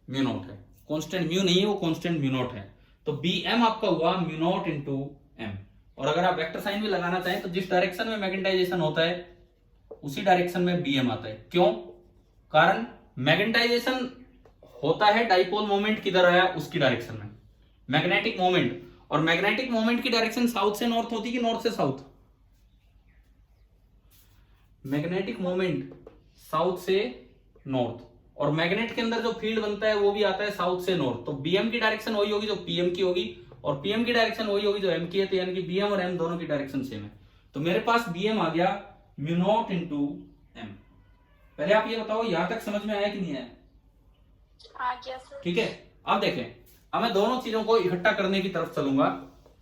म्यू नॉट है। कांस्टेंट म्यू नहीं है, वो कांस्टेंट म्यू नॉट है। तो बी एम आपका हुआ म्यू नॉट इंटू एम। और अगर आप वेक्टर साइन भी लगाना चाहें तो जिस डायरेक्शन में मैग्नेटाइजेशन होता है उसी डायरेक्शन में बीएम आता है। क्यों? कारण मैग्नेटाइजेशन होता है डाइपोल मोमेंट किधर आया उसकी डायरेक्शन में, मैग्नेटिक मोमेंट। और मैग्नेटिक मोमेंट की डायरेक्शन साउथ से नॉर्थ होती है कि नॉर्थ से साउथ? मैग्नेटिक मोमेंट साउथ से नॉर्थ, और मैग्नेट के अंदर जो फील्ड बनता है वो भी आता है साउथ से नॉर्थ। तो बीएम की डायरेक्शन वही होगी जो पीएम की होगी, और पीएम की डायरेक्शन वही होगी जो एम की है। तो यानी कि बीएम और एम दोनों की डायरेक्शन सेम है। तो मेरे पास बीएम आ गया म्यू नॉट इंटू एम। पहले आप ये बताओ यहां तक समझ में आया कि नहीं आया? आ गया सर। ठीक है, अब देखें, अब मैं दोनों चीजों को इकट्ठा करने की तरफ चलूंगा,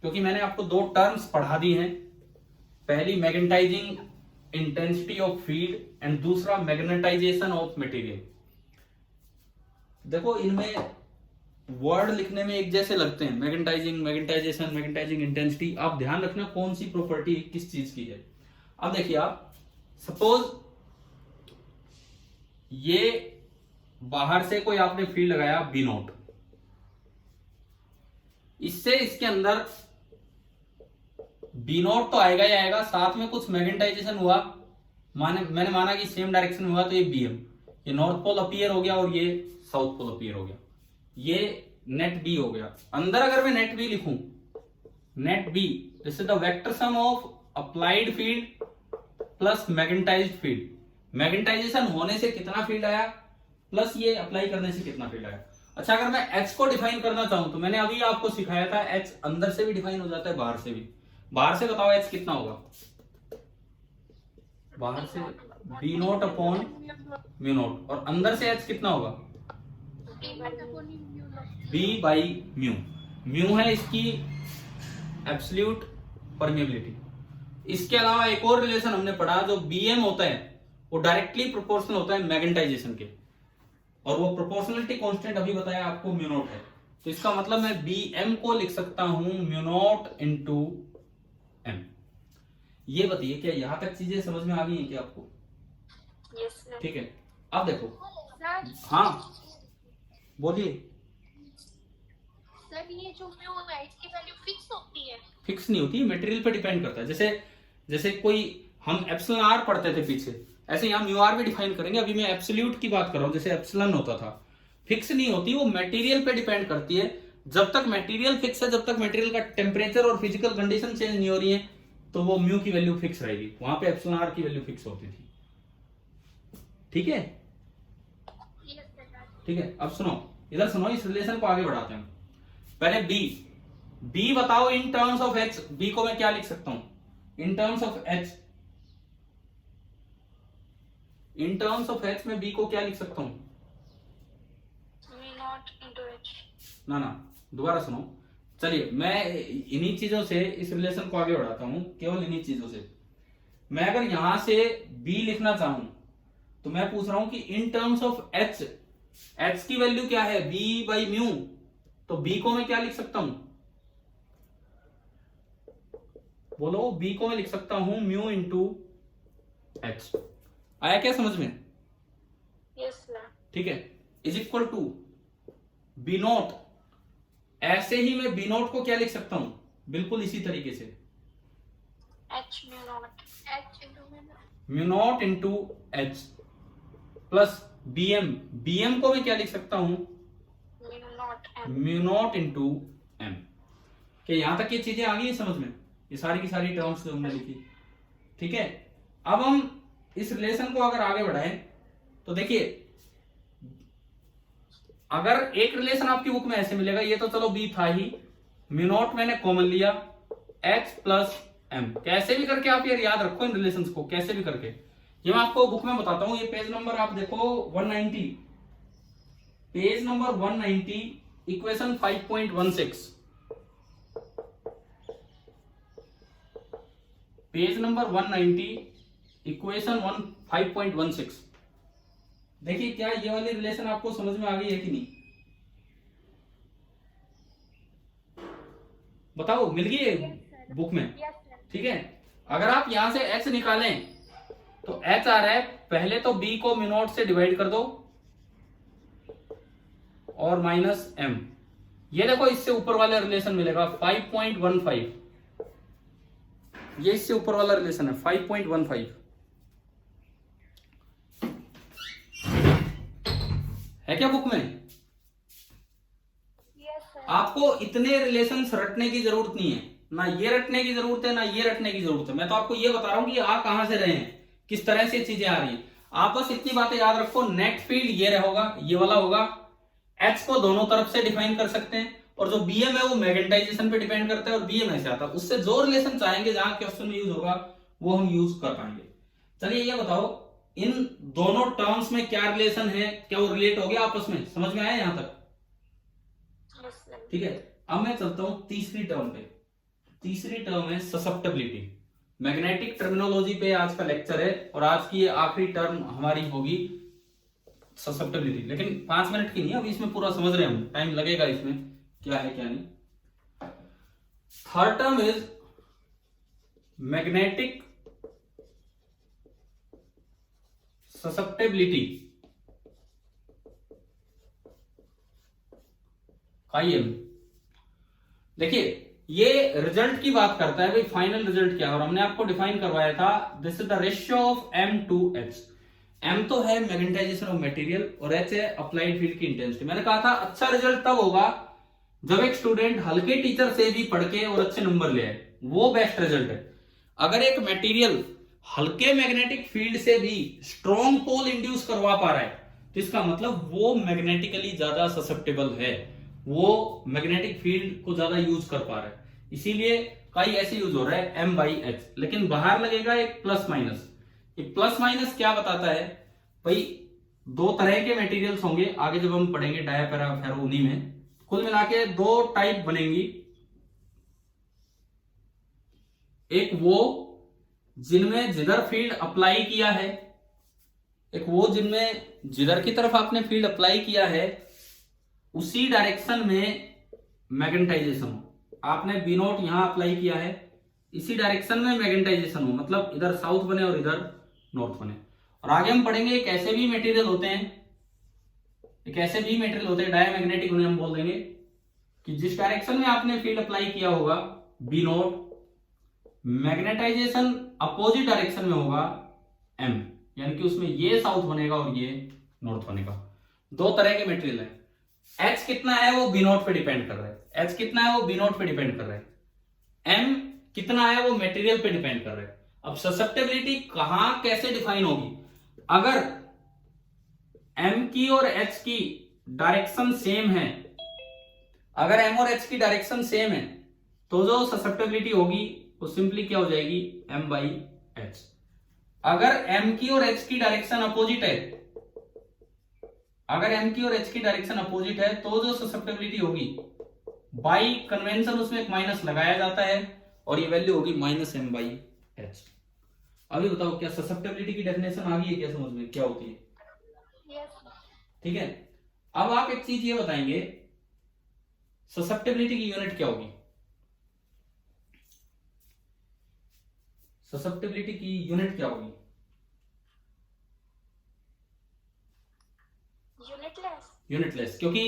क्योंकि मैंने आपको दो टर्म्स पढ़ा दी हैं। पहली magnetising intensity of field and दूसरा मैग्नेटाइजेशन ऑफ मटेरियल। देखो, इनमें वर्ड लिखने में एक जैसे लगते हैं, मैग्नेटाइजिंग, मैग्नेटाइजेशन, मैग्नेटाइजिंग इंटेंसिटी। आप ध्यान रखना कौन सी प्रॉपर्टी किस चीज की है। अब देखिए, आप सपोज ये बाहर से कोई आपने फील्ड लगाया बी नॉट, इससे इसके अंदर बी नॉट तो आएगा ही आएगा, साथ में कुछ मैग्नेटाइजेशन हुआ, मैंने माना कि सेम डायरेक्शन में हुआ, तो ये बीएम, ये नॉर्थ पोल अपीयर हो गया और ये साउथ पोल अपीयर हो गया, ये नेट बी हो गया। अंदर अगर मैं नेट बी लिखूं, net B this is the vector sum of applied field plus magnetised field. Magnetisation होने से कितना फील्ड आया प्लस ये अप्लाई करने से कितना फील्ड आया। अच्छा, अगर मैं एच को डिफाइन करना चाहूं तो मैंने अभी आपको सिखाया था, एच अंदर से भी डिफाइन हो जाता है, बाहर से भी। बाहर से बताओ एच कितना होगा? बाहर से B naught upon mu naught, और अंदर से एच कितना होगा? B by mu. म्यू है इसकी एब्सोल्यूट परमिएबिलिटी। इसके अलावा एक और रिलेशन हमने पढ़ा, जो बीएम होता है वो डायरेक्टली प्रोपोर्शनल होता है मैग्नेटाइजेशन के, और वो प्रोपोर्शनलिटी कांस्टेंट अभी बताया आपको म्यू नॉट है। तो इसका मतलब मैं बी एम को लिख सकता हूं म्यू नॉट इंटू एम। ये बताइए क्या यहाँ तक चीजें समझ में आ गई हैं क्या आपको? Yes sir. ठीक है, अब देखो। सर हाँ बोलिए। सर ये जो म्यू है इसकी वैल्यू फिक्स होती है? फिक्स नहीं होती, मटेरियल पे डिपेंड करता है। जैसे जैसे कोई हम एप्सिलॉन आर पढ़ते थे पीछे, ऐसे यहाँ म्यू आर भी डिफाइन करेंगे। अभी मैं एप्सिल्यूट की बात कर रहा हूँ, जैसे एप्सिलॉन होता था। फिक्स नहीं होती, वो मटेरियल पे डिपेंड करती है। जब तक मटेरियल फिक्स है, जब तक मटेरियल का टेम्परेचर और फिजिकल कंडीशन चेंज नहीं हो रही है, तो वो म्यू की वैल्यू फिक्स रहेगी। वहां पे एप्सिलॉन आर की वैल्यू फिक्स होती थी। ठीक है, यस सर। ठीक है। अब सुनो, इधर सुनो, इस रिलेशन को आगे बढ़ाते हैं। पहले बी बताओ in terms of H. B को मैं क्या लिख सकता हूं in terms of H? In terms of H में बी को क्या लिख सकता हूं? Mu naught into H. ना, दोबारा सुनो। चलिए, मैं इन्हीं चीजों से इस रिलेशन को आगे बढ़ाता हूं, केवल इन्हीं चीजों से। मैं अगर यहां से बी लिखना चाहूं तो मैं पूछ रहा हूं कि in terms of H, H की वैल्यू क्या है? B by mu. तो बी को मैं क्या लिख सकता हूं? बोलो। बी को मैं लिख सकता हूं म्यू इंटू एच। आया क्या समझ में? Yes sir. ठीक है, is equal to B naught. ऐसे ही मैं बी नोट को क्या लिख सकता हूं? बिल्कुल इसी तरीके से, H mu not. H into mu naught. Mu not into H plus BM. BM को मैं क्या लिख सकता हूं? Mu not M. Mu not into M. क्या यहां तक ये चीजें आ गई हैं समझ में? ये सारी की सारी टर्म्स जो हमने लिखी। ठीक है, अब हम इस रिलेशन को अगर आगे बढ़ाएं तो देखिए, अगर एक रिलेशन आपकी बुक में ऐसे मिलेगा, ये तो चलो बी था ही, म्यू नॉट मैंने कॉमन लिया, एच प्लस एम। कैसे भी करके आप ये याद रखो इन रिलेशंस को, कैसे भी करके। ये मैं आपको बुक में बताता हूं। ये पेज नंबर आप देखो 190, page number 190, equation 5.16। Page number 190, equation 5.16। देखिए, क्या ये वाली रिलेशन आपको समझ में आ गई है कि नहीं? बताओ, मिल गई है बुक में? Yes sir. ठीक है, अगर आप यहां से h निकालें तो h आ रहा है, पहले तो b को म्यू नॉट से डिवाइड कर दो और माइनस m। ये देखो, इससे ऊपर वाला रिलेशन मिलेगा 5.15। ये इससे ऊपर वाला रिलेशन है 5.15। है क्या बुक में? Yes sir. आपको इतने रिलेशंस रटने की जरूरत नहीं है, ना ये रटने की जरूरत है, ना ये रटने की जरूरत है। मैं तो आपको ये बता रहा हूं कि आ कहां से रहे हैं, किस तरह से चीजें आ रही हैं। आप बस इतनी बातें याद रखो। नेट फील्ड ये रहेगा, ये वाला होगा। एच को दोनों तरफ से डिफाइन कर सकते हैं, और जो बीएम है वो मैग्नेटाइजेशन पे डिपेंड करता है, और बीएम ऐसे आता है। उससे जो रिलेशन चाहेंगे, जहां क्वेश्चन में यूज होगा, वो हम यूज कर पाएंगे। चलिए, ये बताओ, इन दोनों टर्म्स में क्या रिलेशन है? क्या वो रिलेट हो गया आपस में? समझ में आया यहां तक? Yes sir. ठीक है, अब मैं चलता हूं तीसरी टर्म पे। तीसरी टर्म है ससेप्टेबिलिटी। मैग्नेटिक टर्मिनोलॉजी पे आज का लेक्चर है, और आज की ये आखिरी टर्म हमारी होगी ससेप्टेबिलिटी। लेकिन 5 मिनट की नहीं, अभी इसमें पूरा समझ रहे हैं हम, टाइम लगेगा इसमें, क्या है क्या नहीं। Third term is magnetic susceptibility, chi m. देखिए, ये रिजल्ट की बात करता है भाई, फाइनल रिजल्ट क्या है। और हमने आपको डिफाइन करवाया था, this is the ratio of M to H. M तो है मैग्नेटाइजेशन ऑफ मटेरियल, और एच है अप्लाइड फील्ड की इंटेंसिटी। मैंने कहा था अच्छा रिजल्ट तब होगा जब एक स्टूडेंट हल्के टीचर से भी पढ़ के और अच्छे नंबर ले आए, वो बेस्ट रिजल्ट है। अगर एक मटेरियल हल्के मैग्नेटिक फील्ड से भी स्ट्रॉन्ग पोल इंड्यूस करवा पा रहा है, तो इसका मतलब वो मैग्नेटिकली ज्यादा ससेप्टेबल है, वो मैग्नेटिक फील्ड को ज्यादा यूज कर पा रहा है। इसीलिए कई ऐसे यूज हो रहा है एम बाई एच। लेकिन बाहर लगेगा एक प्लस माइनस। एक प्लस माइनस क्या बताता है भाई? दो तरह के मटेरियल्स होंगे, आगे जब हम पढ़ेंगे डायापेरा फेरो, उन्हीं में कुल मिला के दो टाइप बनेंगी। एक वो जिनमें जिधर फील्ड अप्लाई किया है, एक वो जिनमें जिधर की तरफ आपने फील्ड अप्लाई किया है उसी डायरेक्शन में मैग्नेटाइजेशन हो। आपने बी नोट यहां अप्लाई किया है, इसी डायरेक्शन में मैग्नेटाइजेशन हो, मतलब इधर साउथ बने और इधर नॉर्थ बने। और आगे हम पढ़ेंगे एक ऐसे भी मटेरियल होते हैं, डायमैग्नेटिक, उन्हें हम बोल देंगे कि जिस डायरेक्शन में आपने फील्ड अप्लाई किया होगा B naught, magnetisation opposite direction में होगा एम, यानी कि उसमें ये साउथ बनेगा और ये नॉर्थ बनेगा। दो तरह के मटेरियल है। एच कितना है वो बी नॉट पे डिपेंड कर रहा है, एच कितना है वो बी नॉट पे डिपेंड कर रहा है, एम कितना है वो मटेरियल पे डिपेंड कर रहा है। अब ससेप्टेबिलिटी कहां कैसे डिफाइन होगी? अगर एम की और एच की डायरेक्शन सेम है, अगर एम और एच की डायरेक्शन सेम है तो जो ससेप्टेबिलिटी होगी वो सिंपली क्या हो जाएगी, एम बाई एच। अगर एम की और एच की डायरेक्शन अपोजिट है, अगर एम की और एच की डायरेक्शन अपोजिट है तो जो ससेप्टेबिलिटी होगी, बाई कन्वेंशन उसमें एक माइनस लगाया जाता है और ये वैल्यू होगी माइनस एम बाई एच। अभी बताओ क्या ससेप्टेबिलिटी की डेफिनेशन आ गई है क्या समझ में, क्या होती है? ठीक है। अब आप एक चीज ये बताएंगे, ससेप्टेबिलिटी की यूनिट क्या होगी? ससेप्टेबिलिटी की यूनिट क्या होगी? यूनिटलेस, क्योंकि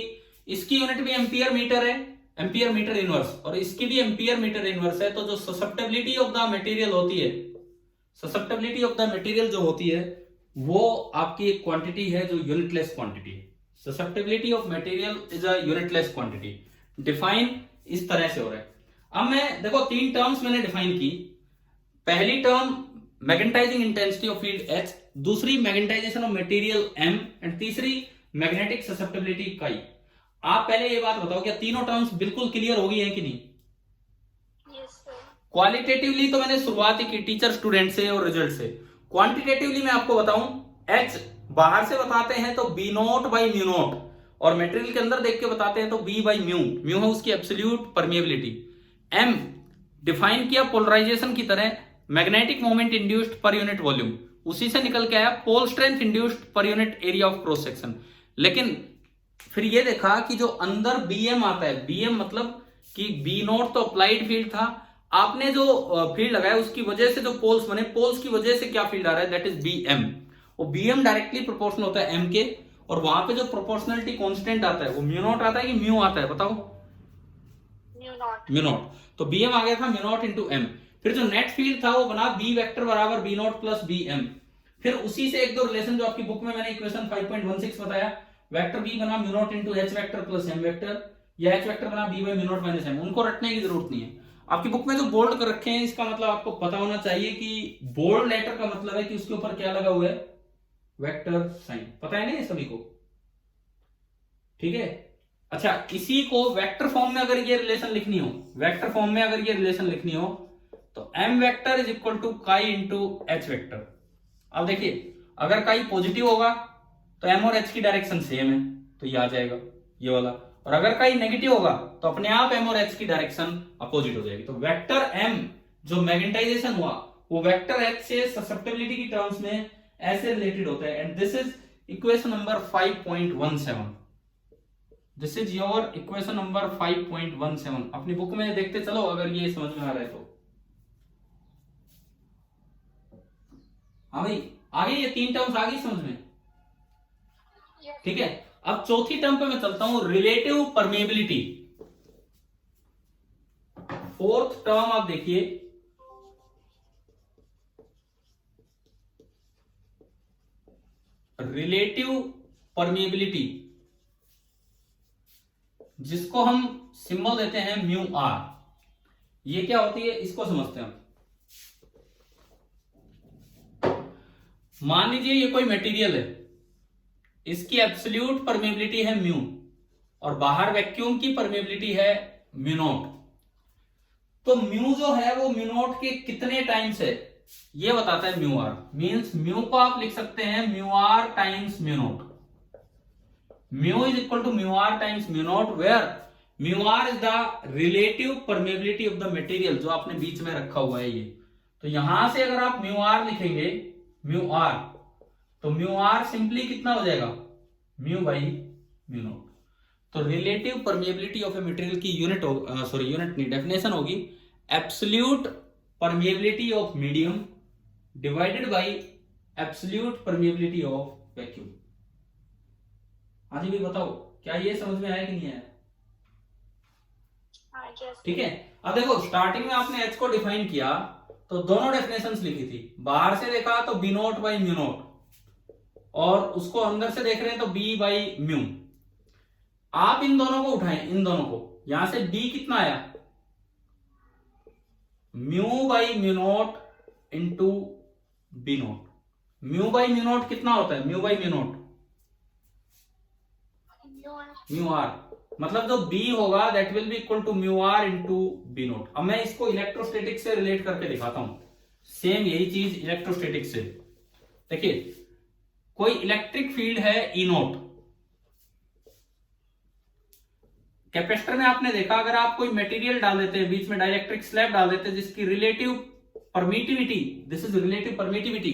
इसकी यूनिट भी एम्पियर मीटर है, एम्पियर मीटर इनवर्स, और इसकी भी एम्पियर मीटर इनवर्स है। तो जो ससेप्टेबिलिटी ऑफ द मटेरियल होती है, ससेप्टेबिलिटी ऑफ द मटेरियल जो होती है वो आपकी एक क्वांटिटी है जो यूनिटलेस क्वांटिटी है। Susceptibility of material is a unitless quantity. Define इस तरह से हो रहा है। अब मैं देखो तीन टर्म्स मैंने डिफाइन की। पहली term magnetising intensity of field H, दूसरी magnetisation of material M, and तीसरी मैग्नेटिक ससेप्टेबिलिटी काई। आप पहले ये बात बताओ क्या तीनों टर्म्स बिल्कुल क्लियर हो गई है कि नहीं? क्वालिटेटिवली तो मैंने शुरुआत ही की टीचर स्टूडेंट से और रिजल्ट से। क्वांटिटेटिवली मैं आपको बताऊं, H बाहर से बताते हैं तो B not by mu naught, और मटेरियल के अंदर देख के बताते हैं तो बी बाई म्यू, म्यू है उसकी एब्सोल्यूट परमिएबिलिटी। M डिफाइन किया पोलराइजेशन की तरह, magnetic moment induced per unit volume, उसी से निकल के आया pole strength induced per unit area of cross section. लेकिन फिर ये देखा कि जो अंदर BM आता है, BM मतलब कि बी नॉट तो अप्लाइड फील्ड था, आपने जो फील्ड लगाया उसकी वजह से जो पोल्स बने, पोल्स की वजह से क्या फील्ड आ रहा है, दैट इज BM। और BM डायरेक्टली प्रोपोर्शनल होता है M के, और वहां पे जो प्रोपोर्शनलिटी कांस्टेंट आता है वो म्यू नॉट आता है कि म्यू आता है, बताओ? Mu not. तो BM आ गया था म्यू नॉट इंटू M। फिर जो नेट फील्ड था वो बना B वेक्टर बराबर बी नॉट प्लस BM। फिर उसी से एक दो रिलेशन जो आपकी बुक में मैंने इक्वेशन 5.16 बताया, वेक्टर B बना mu naught into H vector plus M vector, या H वेक्टर बना B by mu not minus M। उनको रटने की जरूरत नहीं है। आपकी बुक में जो बोल्ड कर रखे हैं इसका मतलब आपको पता होना चाहिए कि बोल्ड लेटर का मतलब है कि उसके ऊपर क्या लगा हुआ है, वेक्टर साइन। पता है नहीं सभी को? ठीक है। अच्छा, इसी को वेक्टर फॉर्म में अगर ये रिलेशन लिखनी हो, वेक्टर फॉर्म में अगर ये रिलेशन लिखनी हो तो M vector is equal to chi into H vector. अब देखिए, अगर काई पॉजिटिव होगा तो M और H की डायरेक्शन सेम है तो ये आ जाएगा ये वाला, और अगर काई नेगेटिव होगा तो अपने आप M और H की डायरेक्शन अपोजिट हो जाएगी। तो वेक्टर M जो मैग्नेटाइजेशन हुआ वो वेक्टर H से ससेप्टेबिलिटी की टर्म्स में ऐसे रिलेटेड होता है। And this is equation number 5.17। This is your equation number 5.17। अपनी बुक में देखते चलो अगर ये समझ में आ रहा है तो। हाँ भाई, आ गई ये तीन टर्म्स आ गई समझ में? ठीक है। अब चौथी टर्म पे मैं चलता हूं, रिलेटिव परमेबिलिटी। फोर्थ टर्म आप देखिए, रिलेटिव परमेबिलिटी, जिसको हम सिंबल देते हैं म्यू आर। ये क्या होती है इसको समझते हैं हम। मान लीजिए ये कोई मटेरियल है, इसकी एब्सोल्यूट परमेबिलिटी है म्यू, और बाहर वैक्यूम की परमेबिलिटी है म्यू नॉट। तो म्यू जो है वो म्यू नॉट के कितने टाइम्स है ये बताता है म्यू आर। मींस म्यू को आप लिख सकते हैं mu R times mu naught. Mu is equal to mu R times mu naught, where mu are is the relative permeability of the material जो आपने बीच में रखा हुआ है ये। तो यहां से अगर आप म्यू आर लिखेंगे, म्यू आर, तो म्यू आर सिंपली कितना हो जाएगा, म्यू बाई म्यू नॉट। तो relative permeability of a material की यूनिट यूनिट नहीं, डेफिनेशन होगी absolute permeability of medium divided by absolute permeability of vacuum. हाँ जी भी बताओ, क्या ये समझ में आया कि नहीं आया? ठीक है। अब देखो स्टार्टिंग में आपने एच को डिफाइन किया तो दोनों डेफिनेशंस लिखी थी, बाहर से देखा तो B naught by mu naught, और उसको अंदर से देख रहे हैं तो बी बाई म्यू। आप इन दोनों को उठाएं, इन दोनों को, यहां से बी कितना आया, mu by mu naught into B naught. Mu by mu naught कितना होता है, mu by mu naught mu R, मतलब जो बी होगा that will be equal to mu R into B naught. अब मैं इसको इलेक्ट्रोस्टैटिक से रिलेट करके दिखाता हूं, सेम यही चीज इलेक्ट्रोस्टैटिक से। देखिए कोई इलेक्ट्रिक फील्ड है ई नोट, कैपेसिटर में आपने देखा अगर आप कोई मटेरियल डाल देते हैं बीच में, डाइलेक्ट्रिक स्लैब डाल देते हैं जिसकी relative permittivity, this is relative permittivity,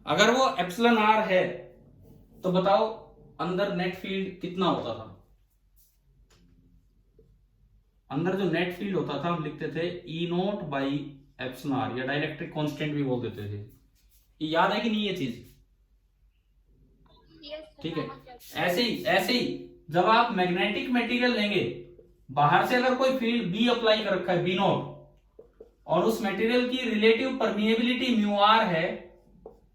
अगर वो एप्सिलॉन आर है तो बताओ अंदर नेट फील्ड कितना होता था। अंदर जो नेट फील्ड होता था हम लिखते थे ई नोट बाई एप्सिलॉन आर, या डाइलेक्ट्रिक कांस्टेंट भी बोल देते थे। ये याद है कि नहीं ये चीज? ठीक है। ऐसे ही जब आप मैग्नेटिक मटेरियल लेंगे, बाहर से अगर कोई फील्ड बी अप्लाई कर रखा है बी नोट, और उस मटेरियल की रिलेटिव परमिएबिलिटी म्यू आर है,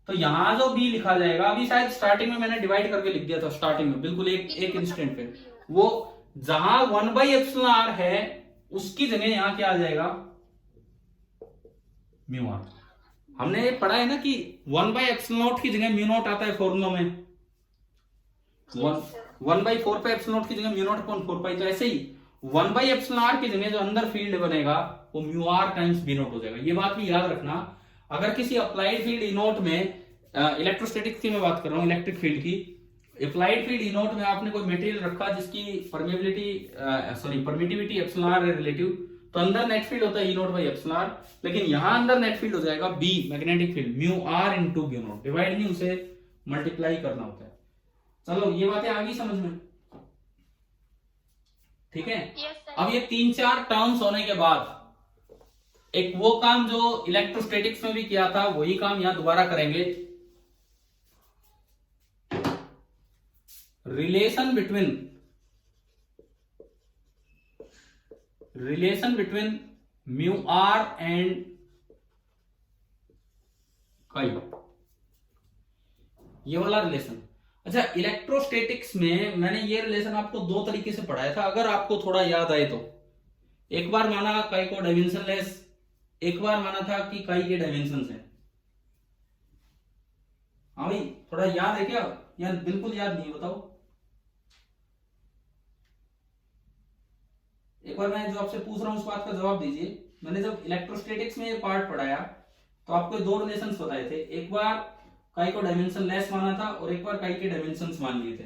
तो यहां जो बी लिखा जाएगा, अभी शायद स्टार्टिंग में मैंने डिवाइड करके लिख दिया था, स्टार्टिंग में बिल्कुल एक इंस्टेंट पे, वो जहां 1/एप्सिलॉन आर है उसकी जगह यहां क्या आ जाएगा, म्यू आर। हमने पढ़ा है ना कि 1/एप्सिलॉन नोट की जगह म्यू नोट आता है फॉर्मूला में, 1/4 पे एप्सिलॉन नोट की जगह म्यू नोट अपॉन 4 पाई। तो ऐसे ही 1/एप्सिलॉन आर की जगह जो अंदर फील्ड बनेगा वो mu R times B naught हो जाएगा। ये बात भी याद रखना, अगर किसी अप्लाइड फील्ड ई नोट में, इलेक्ट्रोस्टैटिक्स की मैं बात कर रहा हूँ, इलेक्ट्रिक फील्ड की, अप्लाइड फील्ड ई नोट में आपने कोई मटेरियल रखा जिसकी परमिटिविटी एप्सिलॉन आर है रिलेटिव, तो अंदर नेट फील्ड होता है E naught by epsilon R, लेकिन यहां अंदर नेट फील्ड हो जाएगा B magnetic field mu R into B naught, divide नहीं उसे मल्टीप्लाई करना होता है। चलो ये बातें आ गई समझ में? ठीक है। अब ये 3-4 टर्म्स होने के बाद एक वो काम जो इलेक्ट्रोस्टैटिक्स में भी किया था वही काम यहां दोबारा करेंगे। Relation between mu R and chi, ये वाला रिलेशन। अच्छा, इलेक्ट्रोस्टैटिक्स में मैंने ये रिलेशन आपको दो तरीके से पढ़ाया था, अगर आपको थोड़ा याद आए तो। एक बार माना काई को डायमेंशनलेस, एक बार माना था कि काई के डायमेंशंस हैं। हाँ भाई, थोड़ा याद है क्या या बिल्कुल याद नहीं? बताओ। एक बार मैं जो आपसे पूछ रहा हूं उस बात का जवाब दीजिए। मैंने जब इलेक्ट्रोस्टैटिक्स में ये पार्ट पढ़ाया तो आपको दो रिलेशंस बताए थे, एक बार काई को डायमेंशन लेस माना था और एक बार काई के डायमेंशंस मान लिए थे।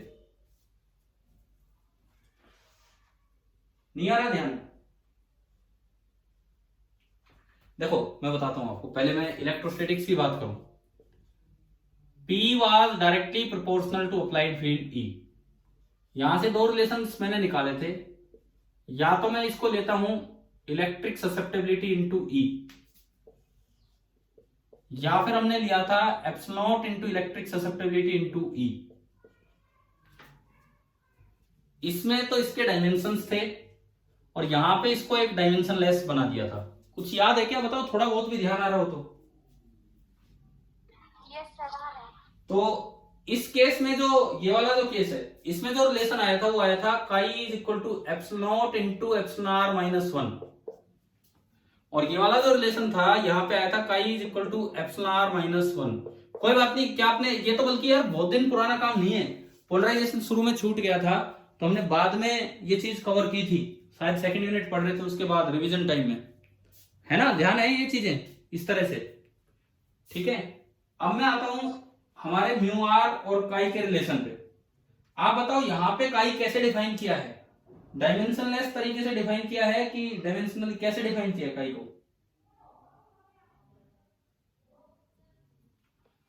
नहीं आ रहा ध्यान? देखो मैं बताता हूं आपको, पहले मैं इलेक्ट्रोस्टैटिक्स की बात करूं। P was directly proportional to applied field E। यहां से दो रिलेशंस मैंने निकाले थे, या तो मैं इसको लेता हूं इलेक्ट्रिक ससेप्टेबिलिटी इंटू E, या फिर हमने लिया था epsilon naught into electric susceptibility into E। इसमें तो इसके डायमेंशंस थे और यहां पे इसको एक डायमेंशन लेस बना दिया था। कुछ याद है क्या? बताओ, थोड़ा बहुत भी ध्यान आ रहा हो तो। तो इस केस में जो ये वाला जो केस है, इसमें जो रिलेशन आया था वो आया था chi is equal to epsilon naught into epsilon R minus 1, और ये वाला जो रिलेशन था यहाँ पे आया था chi is equal to epsilon R minus 1। कोई बात नहीं, क्या आपने ये तो, बल्कि यार बहुत दिन पुराना काम नहीं है, पोलराइजेशन शुरू में छूट गया था तो हमने बाद में ये चीज कवर की थी, शायद सेकंड यूनिट पढ़ रहे थे उसके बाद रिवीजन टाइम में, है ना? ध्यान है ये चीजें इस तरह से? ठीक है। अब मैं आता हूं हमारे म्यू आर और काई के रिलेशन पे। आप बताओ यहां पे काई कैसे डिफाइन किया है? डायमेंशनलेस तरीके से डिफाइन किया है कि डायमेंशनल? कैसे डिफाइन किया काई को?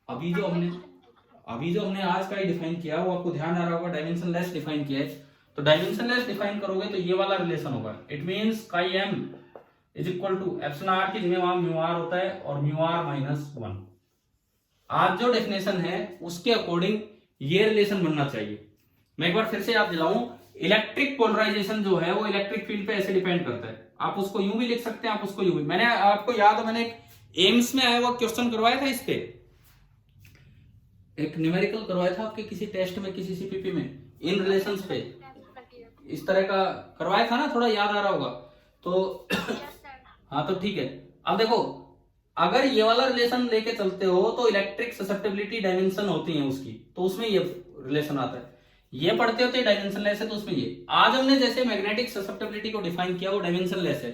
अभी जो हमने आज काई डिफाइन किया वो आपको ध्यान आ रहा होगा, डायमेंशनलेस डिफाइन किया है। तो डायमेंशनलेस डिफाइन करोगे तो ये वाला रिलेशन होगा, it means chi M is equal to epsilon R की जगह वहां म्यू आर होता है और म्यू आर माइनस 1। आज जो डेफिनेशन है उसके अकॉर्डिंग ये रिलेशन बनना चाहिए। मैं एक बार फिर से याद दिलाऊं, इलेक्ट्रिक पोलराइजेशन जो है वो इलेक्ट्रिक फील्ड पे ऐसे डिपेंड करता है। आप उसको यूं भी लिख सकते हैं, आप उसको यूं भी। मैंने आपको याद है, मैंने एम्स में आया हुआ क्वेश्चन करवाया था, इस पे एक न्यूमेरिकल करवाया था आपके किसी टेस्ट में, किसी सीपीपी में, इन रिलेशंस पे इस तरह का करवाया था ना, थोड़ा याद आ रहा होगा तो हाँ तो ठीक है। अब देखो, अगर ये वाला रिलेशन लेके चलते हो तो इलेक्ट्रिक ससेप्टिबिलिटी डायमेंशन होती है उसकी, तो उसमें ये रिलेशन आता है। ये पढ़ते होते डायमेंशन लेस है तो उसमें ये। आज हमने जैसे मैग्नेटिक ससेप्टिबिलिटी को डिफाइन किया, वो डायमेंशन लेस है,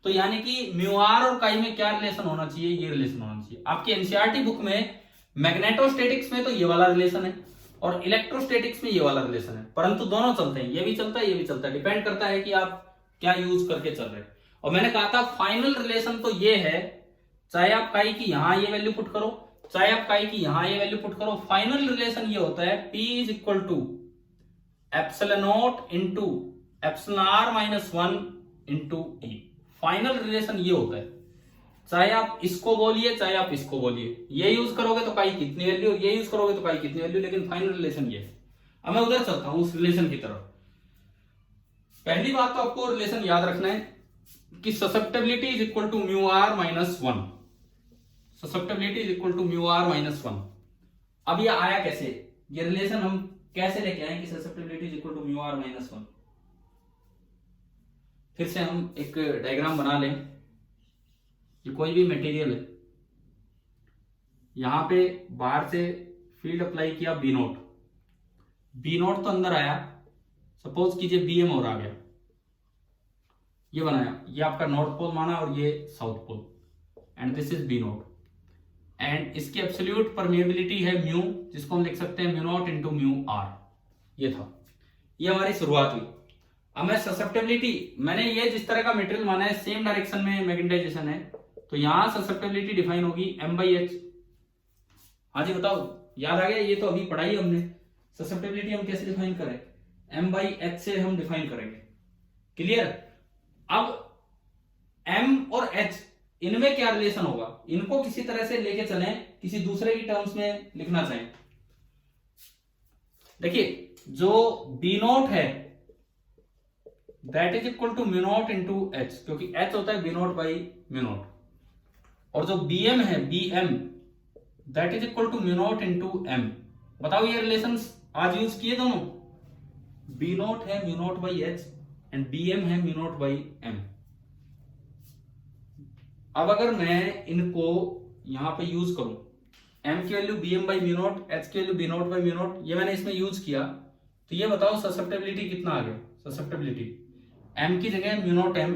तो यानी कि म्यू आर और काई में क्या रिलेशन होना चाहिए, ये रिलेशन होना चाहिए। आपकी एनसीईआरटी बुक में मैग्नेटोस्टैटिक्स में तो ये वाला रिलेशन है और इलेक्ट्रोस्टैटिक्स में ये वाला रिलेशन है, परंतु दोनों चलते हैं, ये भी चलता है ये भी चलता है, डिपेंड करता है कि आप क्या यूज करके चल रहे हैं। और मैंने कहा था फाइनल रिलेशन तो ये है, चाहे आप काई की यहां ये वैल्यू पुट करो, चाहे आप काई की यहां ये वैल्यू पुट करो, फाइनल रिलेशन ये होता है P is equal to epsilon naught into epsilon R minus 1 into E. Final relation ये होता है, चाहे आप इसको बोलिए चाहे आप इसको बोलिए, ये यूज करोगे तो काई कितनी वैल्यू, ये यूज करोगे तो काई कितनी वैल्यू, लेकिन फाइनल रिलेशन ये है। अब मैं उधर चलता हूं उस रिलेशन की तरफ। पहली बात तो आपको रिलेशन याद रखना है कि susceptibility is equal to mu R minus 1। Susceptibility is equal to mu R minus 1। अब ये आया कैसे, ये रिलेशन हम कैसे लेके आए कि susceptibility is equal to mu R minus 1। फिर से हम एक डायग्राम बना लें। ये कोई भी मटेरियल है, यहां पे बाहर से फील्ड अप्लाई किया बी नोट, बी नोट तो अंदर आया, सपोज कीजिए बी एम और आ गया, ये बनाया, ये आपका नॉर्थ पोल माना और ये south pole, and this is B note, and इसकी एब्सोल्यूट परमिएबिलिटी है म्यू, जिसको हम लिख सकते हैं mu not into mu R. ये था, ये हमारी शुरुआत हुई। अब मैं ससेप्टिबिलिटी, मैंने ये जिस तरह का मटेरियल माना है सेम डायरेक्शन में मैग्नेटाइजेशन है, तो यहां ससेप्टिबिलिटी डिफाइन होगी m बाई एच। हाँ जी बताओ, याद आ गया, ये तो अभी पढ़ाई हमने। ससेप्टिबिलिटी हम कैसे डिफाइन करें, m बाई एच से हम डिफाइन करेंगे। क्लियर। अब m और h इनमें क्या रिलेशन होगा, इनको किसी तरह से लेके चलें, किसी दूसरे की टर्म्स में लिखना चाहें। देखिए जो b नोट है that is equal to mu not into H, क्योंकि h होता है b naught by mu naught, और जो bm है bm that is equal to mu not into m। बताओ ये रिलेशंस आज यूज किए दोनों, b नोट है mu naught by H and bm है म्यू नॉट बाई m। अब अगर मैं इनको यहां पे यूज करूं, m की value bm by mu not, h की value b not by mu not, ये मैंने इसमें यूज किया, तो ये बताओ ससेप्टिबिलिटी कितना आ गया। ससेप्टिबिलिटी m की जगह म्यू नॉट m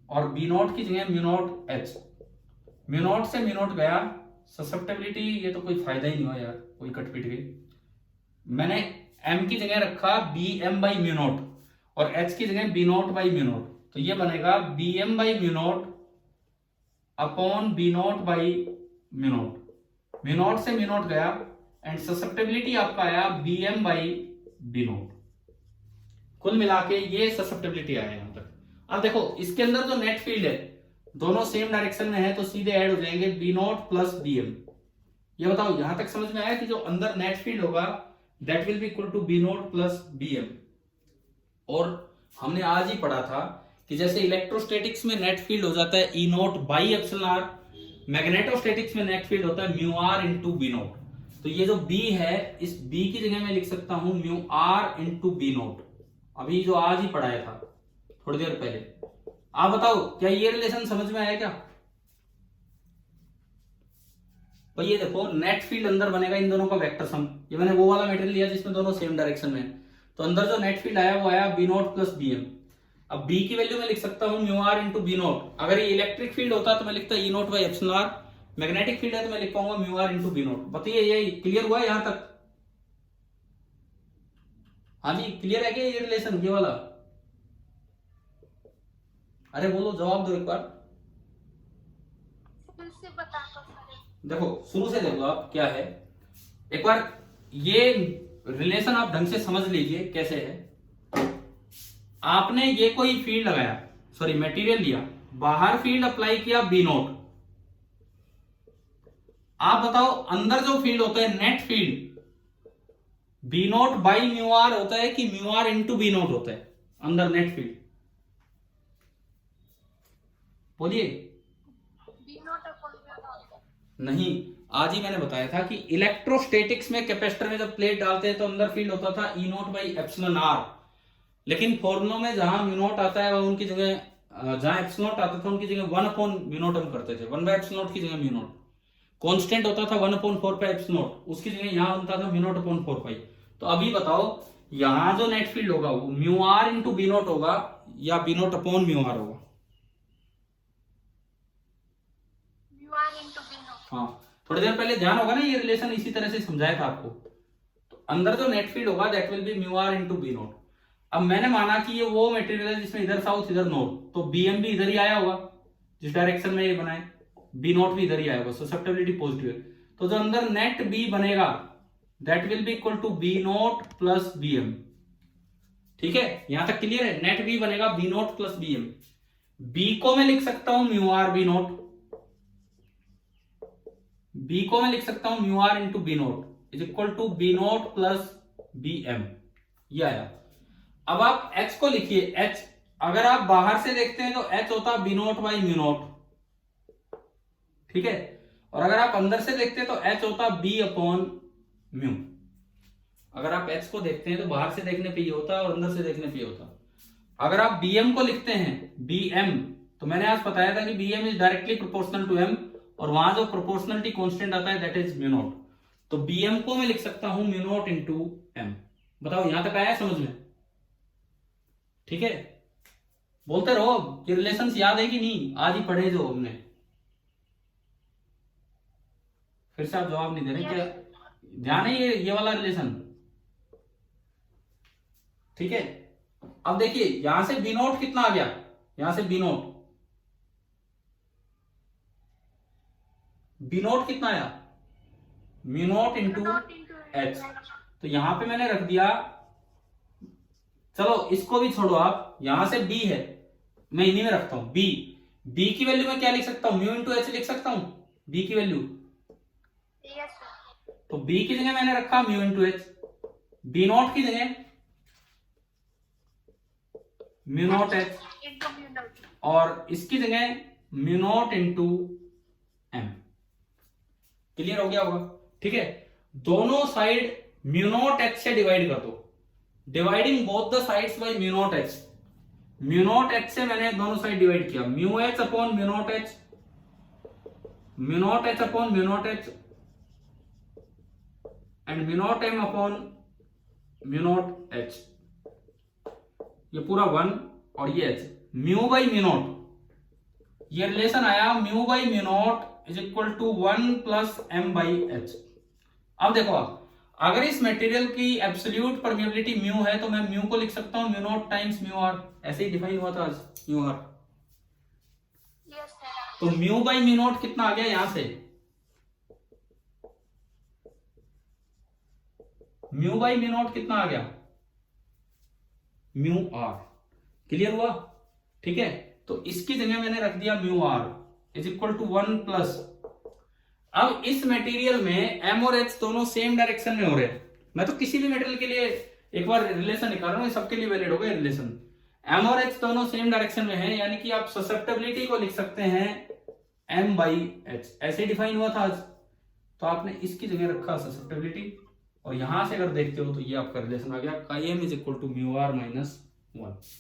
और b नॉट की जगह mu not h। Mu naught से म्यू नॉट गया, ससेप्टिबिलिटी ये तो कोई फायदा ही नहीं हुआ यार, कोई कटपिट गई। मैंने m की जगह रखा bm बाई म्यू नॉट और h की जगह b not by mu not, तो ये बनेगा bm by mu not upon b not by mu naught. Mu not से म्यू नॉट गया एंड ससेप्टिबिलिटी आपका आया bm बाई b नॉट। कुल मिला के ये ससेप्टिबिलिटी आया यहां तक। अब देखो इसके अंदर जो नेट फील्ड है दोनों सेम डायरेक्शन में है, तो सीधे ऐड हो जाएंगे b नॉट प्लस bm। ये बताओ यहां तक समझ में आया कि जो अंदर नेट फील्ड होगा that will be equal to b naught plus bm। और हमने आज ही पढ़ा था कि जैसे इलेक्ट्रोस्टैटिक्स में नेट फील्ड हो जाता है E naught by epsilon R, magnetostatics में नेट फील्ड होता है mu R into B naught. तो ये जो B है, इस B की जगह मैं लिख सकता हूं mu R into B naught, अभी जो आज ही पढ़ाया था थोड़ी देर पहले। आप बताओ क्या ये रिलेशन समझ में आया क्या। भाई ये देखो नेट फील्ड अंदर बनेगा इन दोनों का वेक्टर सम, ये मैंने वो वाला मटेरियल लिया जिसमें दोनों सेम डायरेक्शन में है, तो अंदर जो नेट फील्ड आया वो आया b नॉट प्लस bm। अब b की वैल्यू मैं लिख सकता हूं mu R into B naught. अगर ये इलेक्ट्रिक फील्ड होता तो मैं लिखता E naught by epsilon R, magnetic field है तो मैं लिख पाऊंगा mu R into B naught. बताइए ये क्लियर हुआ यहां तक। हाँ जी क्लियर है क्या ये रिलेशन ये वाला। अरे बोलो जवाब दो एक बार। से बता दो। देखो शुरू से देखो आप क्या है, एक बार ये रिलेशन आप ढंग से समझ लीजिए कैसे है। आपने ये कोई फील्ड लगाया, सॉरी मटेरियल लिया, बाहर फील्ड अप्लाई किया बी नॉट, आप बताओ अंदर जो फील्ड होता है net field B not by mu R होता है कि mu R into B naught होता है अंदर नेट फील्ड? बोलिए। B naught upon mu naught. नहीं, आज ही मैंने बताया था कि इलेक्ट्रोस्टैटिक्स में कैपेसिटर में जब प्लेट डालते हैं तो अंदर फील्ड होता था ई नॉट बाई एप्सिलॉन आर, लेकिन फॉर्मुलों में जहां म्यू नॉट आता है वो उनकी जगह, जहां एप्सिलॉन नॉट आता था उनकी जगह 1 अपॉन म्यू नॉट हम करते थे, 1 बाय एप्सिलॉन नॉट की जगह म्यू नॉट, कांस्टेंट होता था 1 अपॉन 4 पाई एप्सिलॉन नॉट, उसकी जगह यहां बनता था म्यू नॉट अपॉन 4 पाई। तो अभी बताओ यहां जो नेट फील्ड होगा वो mu R into B naught होगा या B naught upon mu R होगा? Mu R into B naught. हाँ, थोड़ी देर पहले ध्यान होगा ना, ये रिलेशन इसी तरह से समझाया था आपको। तो अंदर जो नेट फील्ड होगा that will be mu R into B naught. अब मैंने माना कि ये वो मटेरियल है जिसमें इधर साउथ इधर नॉर्थ, तो बीएम भी इधर ही आया होगा जिस डायरेक्शन में ये बनाए, बी नॉट भी इधर ही आया होगा, ससेप्टेबिलिटी पॉजिटिव है। तो जो अंदर नेट बी बनेगा that will be equal to B naught plus B M. ठीक है, यहां तक क्लियर है? नेट बी बनेगा B naught plus B M. B को मैं लिख सकता हूं mu R B naught, B को मैं लिख सकता हूं mu R into B naught is equal to B naught plus B M, ये आया। अब आप h को लिखिए, h अगर आप बाहर से देखते हैं तो h होता B not by mu not, ठीक है, और अगर आप अंदर से देखते हैं तो h होता b अपॉन म्यू। अगर आप h को देखते हैं तो बाहर से देखने पे ये होता है और अंदर से देखने पे ये होता। अगर आप bm को लिखते हैं bm, तो मैंने आज बताया था कि bm is directly proportional to m, और वहां जो प्रोपोर्शनलिटी कांस्टेंट आता है दैट इज म्यू नॉट। तो bm को मैं लिख सकता हूं म्यू नॉट इंटू m। बताओ यहां तक आया समझ में? ठीक है, बोलते रहो, ये रिलेशंस याद है कि नहीं? आज ही पढ़े जो हमने, फिर से आप जवाब नहीं दे रहे क्या? ध्यान है ये वाला रिलेशन? ठीक है, अब देखिए यहां से बी नोट कितना आ गया, यहां से बी नोट कितना आया? Mu naught into H. तो यहां पे मैंने रख दिया, चलो इसको भी छोड़ो आप, यहां से b है, मैं इन्हीं में रखता हूं b की वैल्यू में क्या लिख सकता हूं? म्यू इंटू एच लिख सकता हूं b की वैल्यू। तो b की जगह मैंने रखा mu into H, B not की जगह म्यू नॉट एच, और इसकी जगह mu not into M. Clear हो गया होगा? ठीक है, दोनों साइड म्यू नॉट एच से डिवाइड कर दो, dividing both the sides by mu not H. Mu not H से मैंने दोनों साइड डिवाइड किया, mu H upon mu not H, mu not H upon mu not H, and mu not M upon mu not H. ये पूरा 1 और ये H, mu by mu not, ये relation आया mu by mu not is equal to 1 plus M by H. अब देखो आप, अगर इस मटेरियल की एब्सोल्यूट परमिएबिलिटी म्यू है तो मैं म्यू को लिख सकता हूं mu not times mu R, ऐसे ही डिफाइन हुआ था आज म्यू आर। तो म्यू बाई म्यू नॉट कितना आ गया यहां से? म्यू बाई म्यू नॉट कितना आ गया? Mu R. क्लियर हुआ? ठीक है, तो इसकी जगह मैंने रख दिया mu are is equal to 1 plus. अब इस मटेरियल में एम और एच दोनों सेम डायरेक्शन में हो रहे हैं। मैं तो किसी भी मटेरियल के लिए एक बार रिलेशन निकाल रहा हूं, सबके लिए वैलिड होगा रिलेशन। एम और एच दोनों सेम डायरेक्शन में है, यानी कि आप ससेप्टेबिलिटी को लिख सकते हैं एम बाई एच, ऐसे डिफाइन हुआ था आज। तो आपने इसकी जगह रखा ससेप्टेबिलिटी, और यहां से अगर देखते हो तो ये आपका रिलेशन आ गया chi M is equal to mu R minus 1।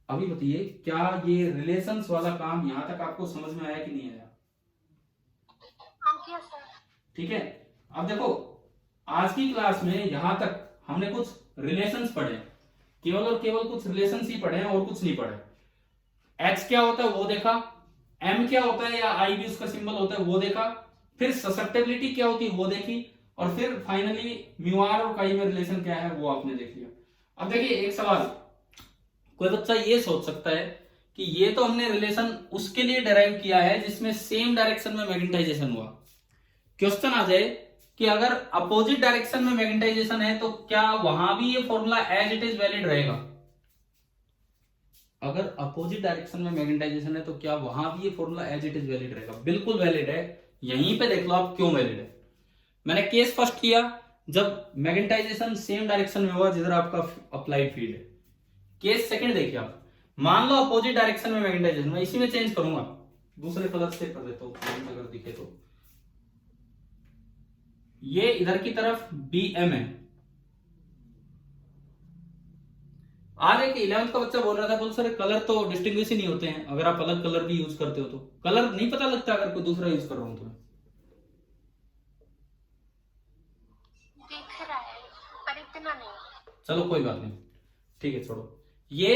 अभी बताइए क्या ये रिलेशंस वाला काम यहां तक आपको समझ में आया कि नहीं आया? ठीक है, अब देखो आज की क्लास में यहां तक हमने कुछ रिलेशंस पढ़े, केवल और केवल कुछ रिलेशंस ही पढ़े हैं और कुछ नहीं पढ़े। एच क्या होता है वो देखा, एम क्या होता है या आई भी उसका सिंबल होता है वो देखा, फिर ससेप्टेबिलिटी क्या होती है वो देखी, और फिर फाइनली म्यू आर और काई में रिलेशन क्या है वो आपने देख लिया। अब देखिए एक सवाल, कोई बच्चा ये सोच सकता है कि ये तो हमने रिलेशन उसके लिए डिराइव किया है जिसमें सेम डायरेक्शन में मैग्नेटाइजेशन हुआ। क्वेश्चन आ जाए कि अगर अपोजिट डायरेक्शन में मैग्नेटाइजेशन है तो क्या वहां भी ये formula as it is valid रहेगा? अगर अपोजिट डायरेक्शन में मैग्नेटाइजेशन है तो क्या वहां भी ये formula as it is valid रहेगा? बिल्कुल वैलिड है। यहीं पे देख लो आप क्यों वैलिड है। मैंने केस फर्स्ट किया जब मैग्नेटाइजेशन सेम डायरेक्शन में हुआ जिधर आपका अप्लाइड फील्ड है। केस सेकंड देखिए आप, मान लो अपोजिट डायरेक्शन में मैग्नेटाइजेशन, मैं इसी में चेंज करूंगा, दूसरे कलर से कर देता हूं अगर दिखे तो। ये इधर की तरफ BM है। आज एक 11th का बच्चा बोल रहा था, बोल सर कलर तो डिस्टिंग्विश ही नहीं होते हैं अगर आप अलग कलर भी यूज करते हो तो। कलर नहीं पता लगता अगर कोई दूसरा यूज कर रहा हूं तो? दिख रहा है पर इतना नहीं। चलो कोई बात नहीं, ठीक है छोड़ो। ये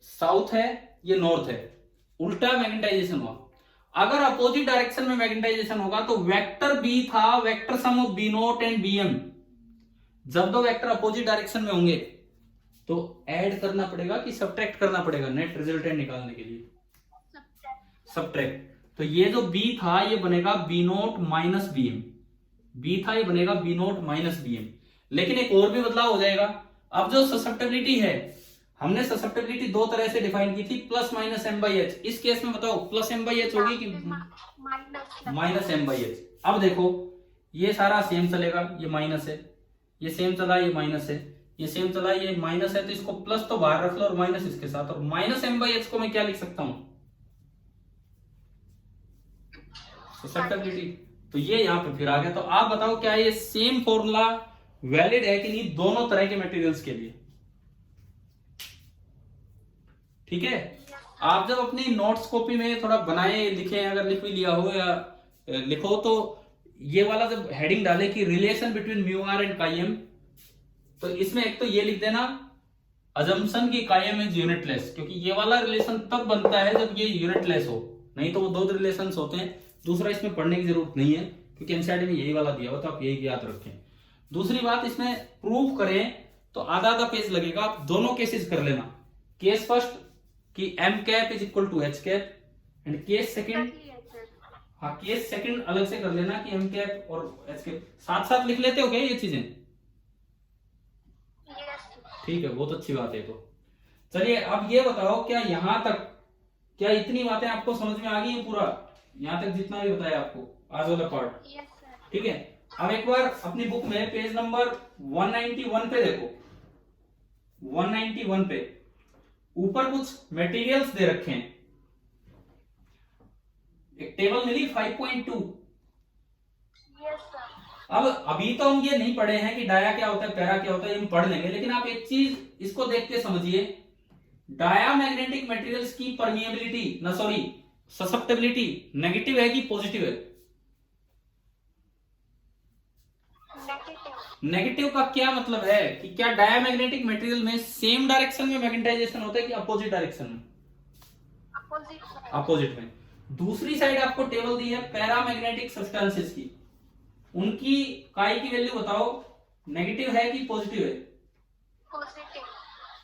साउथ है, ये नॉर्थ है, उल्टा मैग्नेटाइजेशन हुआ। अगर अपोजिट डायरेक्शन में मैग्नेटाइजेशन होगा तो वेक्टर बी था, vector sum of B note and BM। जब दो वेक्टर अपोजिट डायरेक्शन में होंगे तो ऐड करना पड़ेगा कि सब्ट्रैक्ट करना पड़ेगा नेट रिजल्टेंट निकालने के लिए? सब्ट्रैक्ट। तो ये जो बी था ये बनेगा B not minus BM। B था ये बनेगा बी नोट माइनस BM। लेकिन एक और भी बदलाव हो जाएगा। अब जो ससेप्टेबिलिटी है, हमने ससेप्टेबिलिटी दो तरह से डिफाइन की थी, प्लस माइनस M/H। इस केस में बताओ प्लस M/H होगी कि माइनस M/H? अब देखो ये सारा सेम चलेगा, ये माइनस है, ये सेम चला, ये माइनस है, ये सेम चला, ये माइनस है, तो इसको प्लस तो बाहर रख लो और माइनस इसके साथ। और माइनस M/H को मैं क्या लिख सकता हूं? ससेप्टेबिलिटी। तो ये यहां पे फिर आ गया। तो आप बताओ क्या ये सेम फॉर्मूला वैलिड है कि नहीं दोनों तरह के मटेरियल्स के लिए? ठीक है। आप जब अपनी नोट्स कॉपी में थोड़ा बनाए लिखे, अगर लिख भी लिया हो या लिखो, तो ये वाला जब हेडिंग डाले कि relation between mu R and chi m, तो इसमें एक तो ये लिख देना अजम्पशन की काईएम इज यूनिटलेस, क्योंकि ये वाला रिलेशन तब बनता है जब ये यूनिटलेस हो, नहीं तो वो दो रिलेशंस होते हैं। दूसरा इसमें पढ़ने की जरूरत नहीं है क्योंकि एनसीईआरटी में यही वाला दिया हुआ, तो आप यही याद रखें। दूसरी बात, इसमें प्रूफ करें तो आधा आधा पेज लगेगा, आप दोनों केसेस कर लेना। केस फर्स्ट कि M cap is equal to H cap, and case second, हाँ केस सेकंड अलग से कर लेना कि M कैप और H कैप साथ साथ लिख लेते हो क्या ये चीजें? ठीक है, बहुत अच्छी बात है। तो चलिए अब ये बताओ, क्या यहां तक, क्या इतनी बातें आपको समझ में आ गई है? पूरा यहां तक जितना भी बताया आपको आज वाला पार्ट, ठीक है। अब एक बार अपनी बुक में पेज नंबर 191 पे देखो। 191 पे ऊपर कुछ मटेरियल्स दे रखे हैं, एक टेबल मिली 5.2। अब अभी तो हम ये नहीं पढ़े हैं कि डाया क्या होता है, पैरा क्या होता है, हम पढ़ लेंगे, लेकिन आप एक चीज इसको देख के समझिए, डायामैग्नेटिक मटेरियल्स की परमिएबिलिटी ना सॉरी ससेप्टेबिलिटी नेगेटिव है कि पॉजिटिव है? नेगेटिव का क्या मतलब है कि क्या डायामैग्नेटिक मटेरियल में सेम डायरेक्शन में मैग्नेटाइजेशन होता है कि अपोजिट डायरेक्शन में? अपोजिट में। दूसरी साइड आपको टेबल दी है पैरामैग्नेटिक सब्सटेंसेस की, उनकी काई की वैल्यू बताओ, नेगेटिव है कि पॉजिटिव है?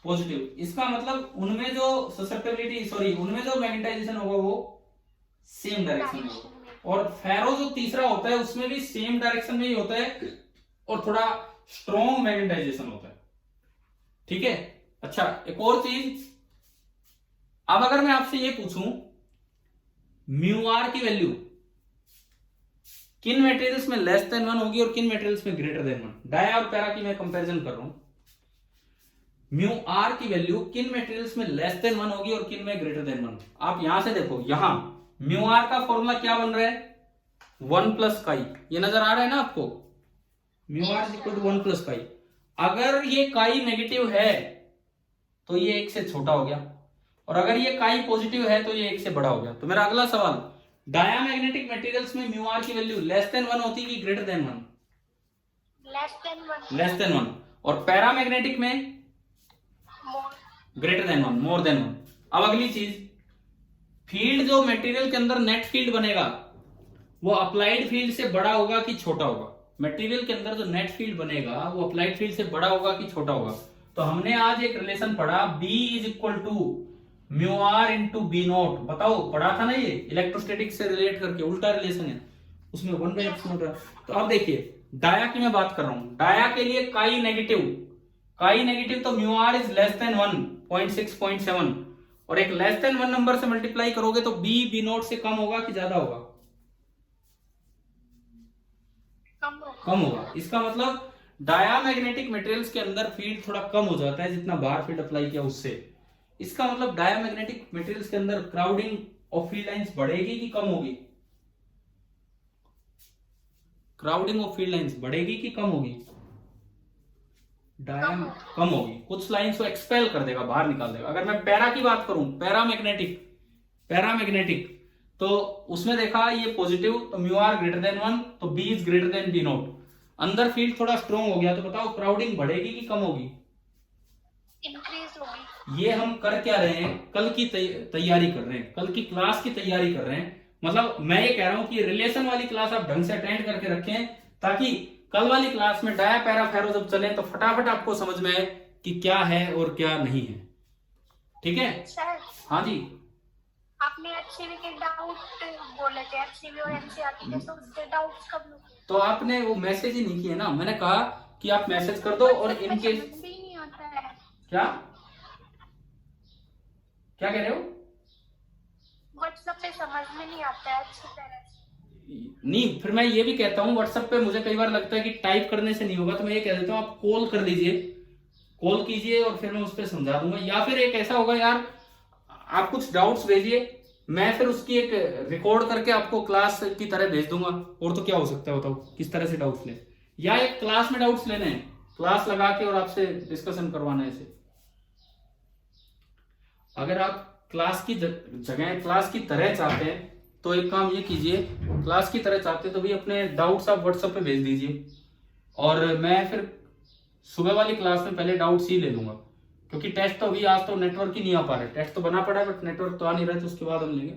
पॉजिटिव। इसका मतलब उनमें जो ससेप्टेबिलिटी सॉरी उनमें जो मैग्नेटाइजेशन होगा वो सेम डायरेक्शन में होगा। और फेरो जो तीसरा होता है उसमें भी सेम डायरेक्शन में ही होता है और थोड़ा स्ट्रॉन्ग मैग्नेटाइजेशन होता है, ठीक है। अच्छा एक और चीज, अब अगर मैं आपसे ये पूछूं म्यू आर की वैल्यू किन मटेरियल्स में लेस देन 1 होगी और किन मटेरियल्स में ग्रेटर देन 1, डाया और पैरा की मैं कंपैरिजन कर रहा हूं, म्यू आर की वैल्यू किन मटेरियल्स में लेस देन 1 होगी और किन में ग्रेटर देन 1? आप यहां से देखो, यहां म्यू आर का फॉर्मूला क्या बन रहा है? 1 प्लस काई, ये नजर आ रहा है ना आपको? Mu R equal to 1 plus chi. अगर ये काई नेगेटिव है तो ये 1 से छोटा हो गया, और अगर ये काई पॉजिटिव है तो ये 1 से बड़ा हो गया। तो मेरा अगला सवाल, डायामैग्नेटिक मटेरियल्स में म्यू आर की वैल्यू लेस देन 1 होती है कि ग्रेटर देन 1? Less than 1। और पैरामैग्नेटिक में ग्रेटर देन 1, मोर देन 1। अब अगली चीज, फील्ड जो मटेरियल के अंदर नेट फील्ड बनेगा वो अप्लाइड फील्ड से बड़ा होगा कि छोटा होगा? मटेरियल के अंदर जो नेट फील्ड बनेगा वो अप्लाइड फील्ड से बड़ा होगा कि छोटा होगा? तो हमने आज एक रिलेशन पढ़ा, B is equal to mu R into B not, बताओ पढ़ा था ना, ये इलेक्ट्रोस्टैटिक से रिलेट करके उल्टा रिलेशन है, उसमें 1/ε। तो अब देखिए डाया की मैं बात कर रहा हूं, डाया के लिए काई नेगेटिव तो mu are is less than 1, 0.6, 0.7, और एक लेस देन 1 नंबर से मल्टीप्लाई करोगे तो बी नोट से कम होगा कि ज्यादा होगा? कम होगा। इसका मतलब डायामैग्नेटिक मटेरियल्स के अंदर फील्ड थोड़ा कम हो जाता है जितना बाहर फील्ड अप्लाई किया उससे। इसका मतलब डायामैग्नेटिक मटेरियल्स के अंदर क्राउडिंग ऑफ फील्ड लाइंस बढ़ेगी कि कम होगी? क्राउडिंग ऑफ फील्ड लाइंस बढ़ेगी कि कम होगी? कम होगी। कुछ लाइंस को एक्सपेल कर देगा, बाहर निकाल देगा। अगर मैं पैरा की बात करूं, पैरामैग्नेटिक तो उसमें देखा ये पॉजिटिव, तो म्यू आर ग्रेटर देन 1, तो B is greater than B not. अंदर फील्ड थोड़ा स्ट्रॉन्ग हो गया तो बताओ क्राउडिंग बढ़ेगी कि कम होगी? इंक्रीज होगी। ये हम कर क्या रहे हैं? कल की तैयारी कर रहे हैं, कल की क्लास की तैयारी कर रहे हैं। मतलब मैं ये कह रहा हूं कि रिलेशन वाली क्लास आप ढंग से अटेंड करके रखें, ताकि कल वाली क्लास में डाया पैरा फेरो जब चले तो फटाफट आपको समझ में आए कि क्या है और क्या नहीं है। ठीक है सर? हाँ जी। आपने एचसीवी के डाउट बोले थे, एचसीवी और एनसीईआरटी के, तो उसके डाउट्स कब लोगे? तो आपने वो मैसेज ही नहीं किए ना, मैंने कहा कि आप मैसेज कर दो और इनके समझ भी नहीं आता है। क्या क्या कह रहे हो? व्हाट्सएप पे समझ में नहीं आता है अच्छी तरह से। नहीं, फिर मैं ये भी कहता हूँ व्हाट्सएप पे मुझे कई बार लगता है कि टाइप करने से नहीं होगा, तो मैं ये कह देता हूँ आप कॉल कर लीजिए, कॉल कीजिए और फिर मैं उस पर समझा दूंगा। या फिर एक ऐसा होगा यार, आप कुछ डाउट्स भेजिए, मैं फिर उसकी एक रिकॉर्ड करके आपको क्लास की तरह भेज दूंगा। और तो क्या हो सकता है बताओ, किस तरह से डाउट्स लें? या एक क्लास में डाउट्स लेने हैं, क्लास लगा के और आपसे डिस्कशन करवाना है इसे। अगर आप क्लास की जगह क्लास की तरह चाहते हैं तो एक काम ये कीजिए, क्लास की तरह चाहते तो भी अपने डाउट्स आप व्हाट्सएप पे भेज दीजिए, और मैं फिर सुबह वाली क्लास में पहले डाउट्स ही ले लूंगा, क्योंकि टेस्ट तो अभी आज तो नेटवर्क ही नहीं आ पा रहा है। टेस्ट तो बना पड़ा है बट नेटवर्क तो आ नहीं रहा है, तो उसके बाद हम लेंगे।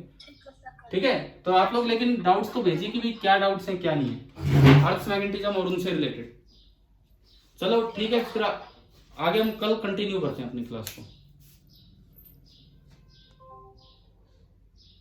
ठीक है, तो आप लोग लेकिन डाउट्स तो भेजिए कि भाई क्या डाउट्स हैं क्या नहीं है, अर्थ मैग्नेटिज्म और उनसे रिलेटेड। चलो ठीक है, फिर आगे हम कल कंटिन्यू करते हैं अपनी क्लास को।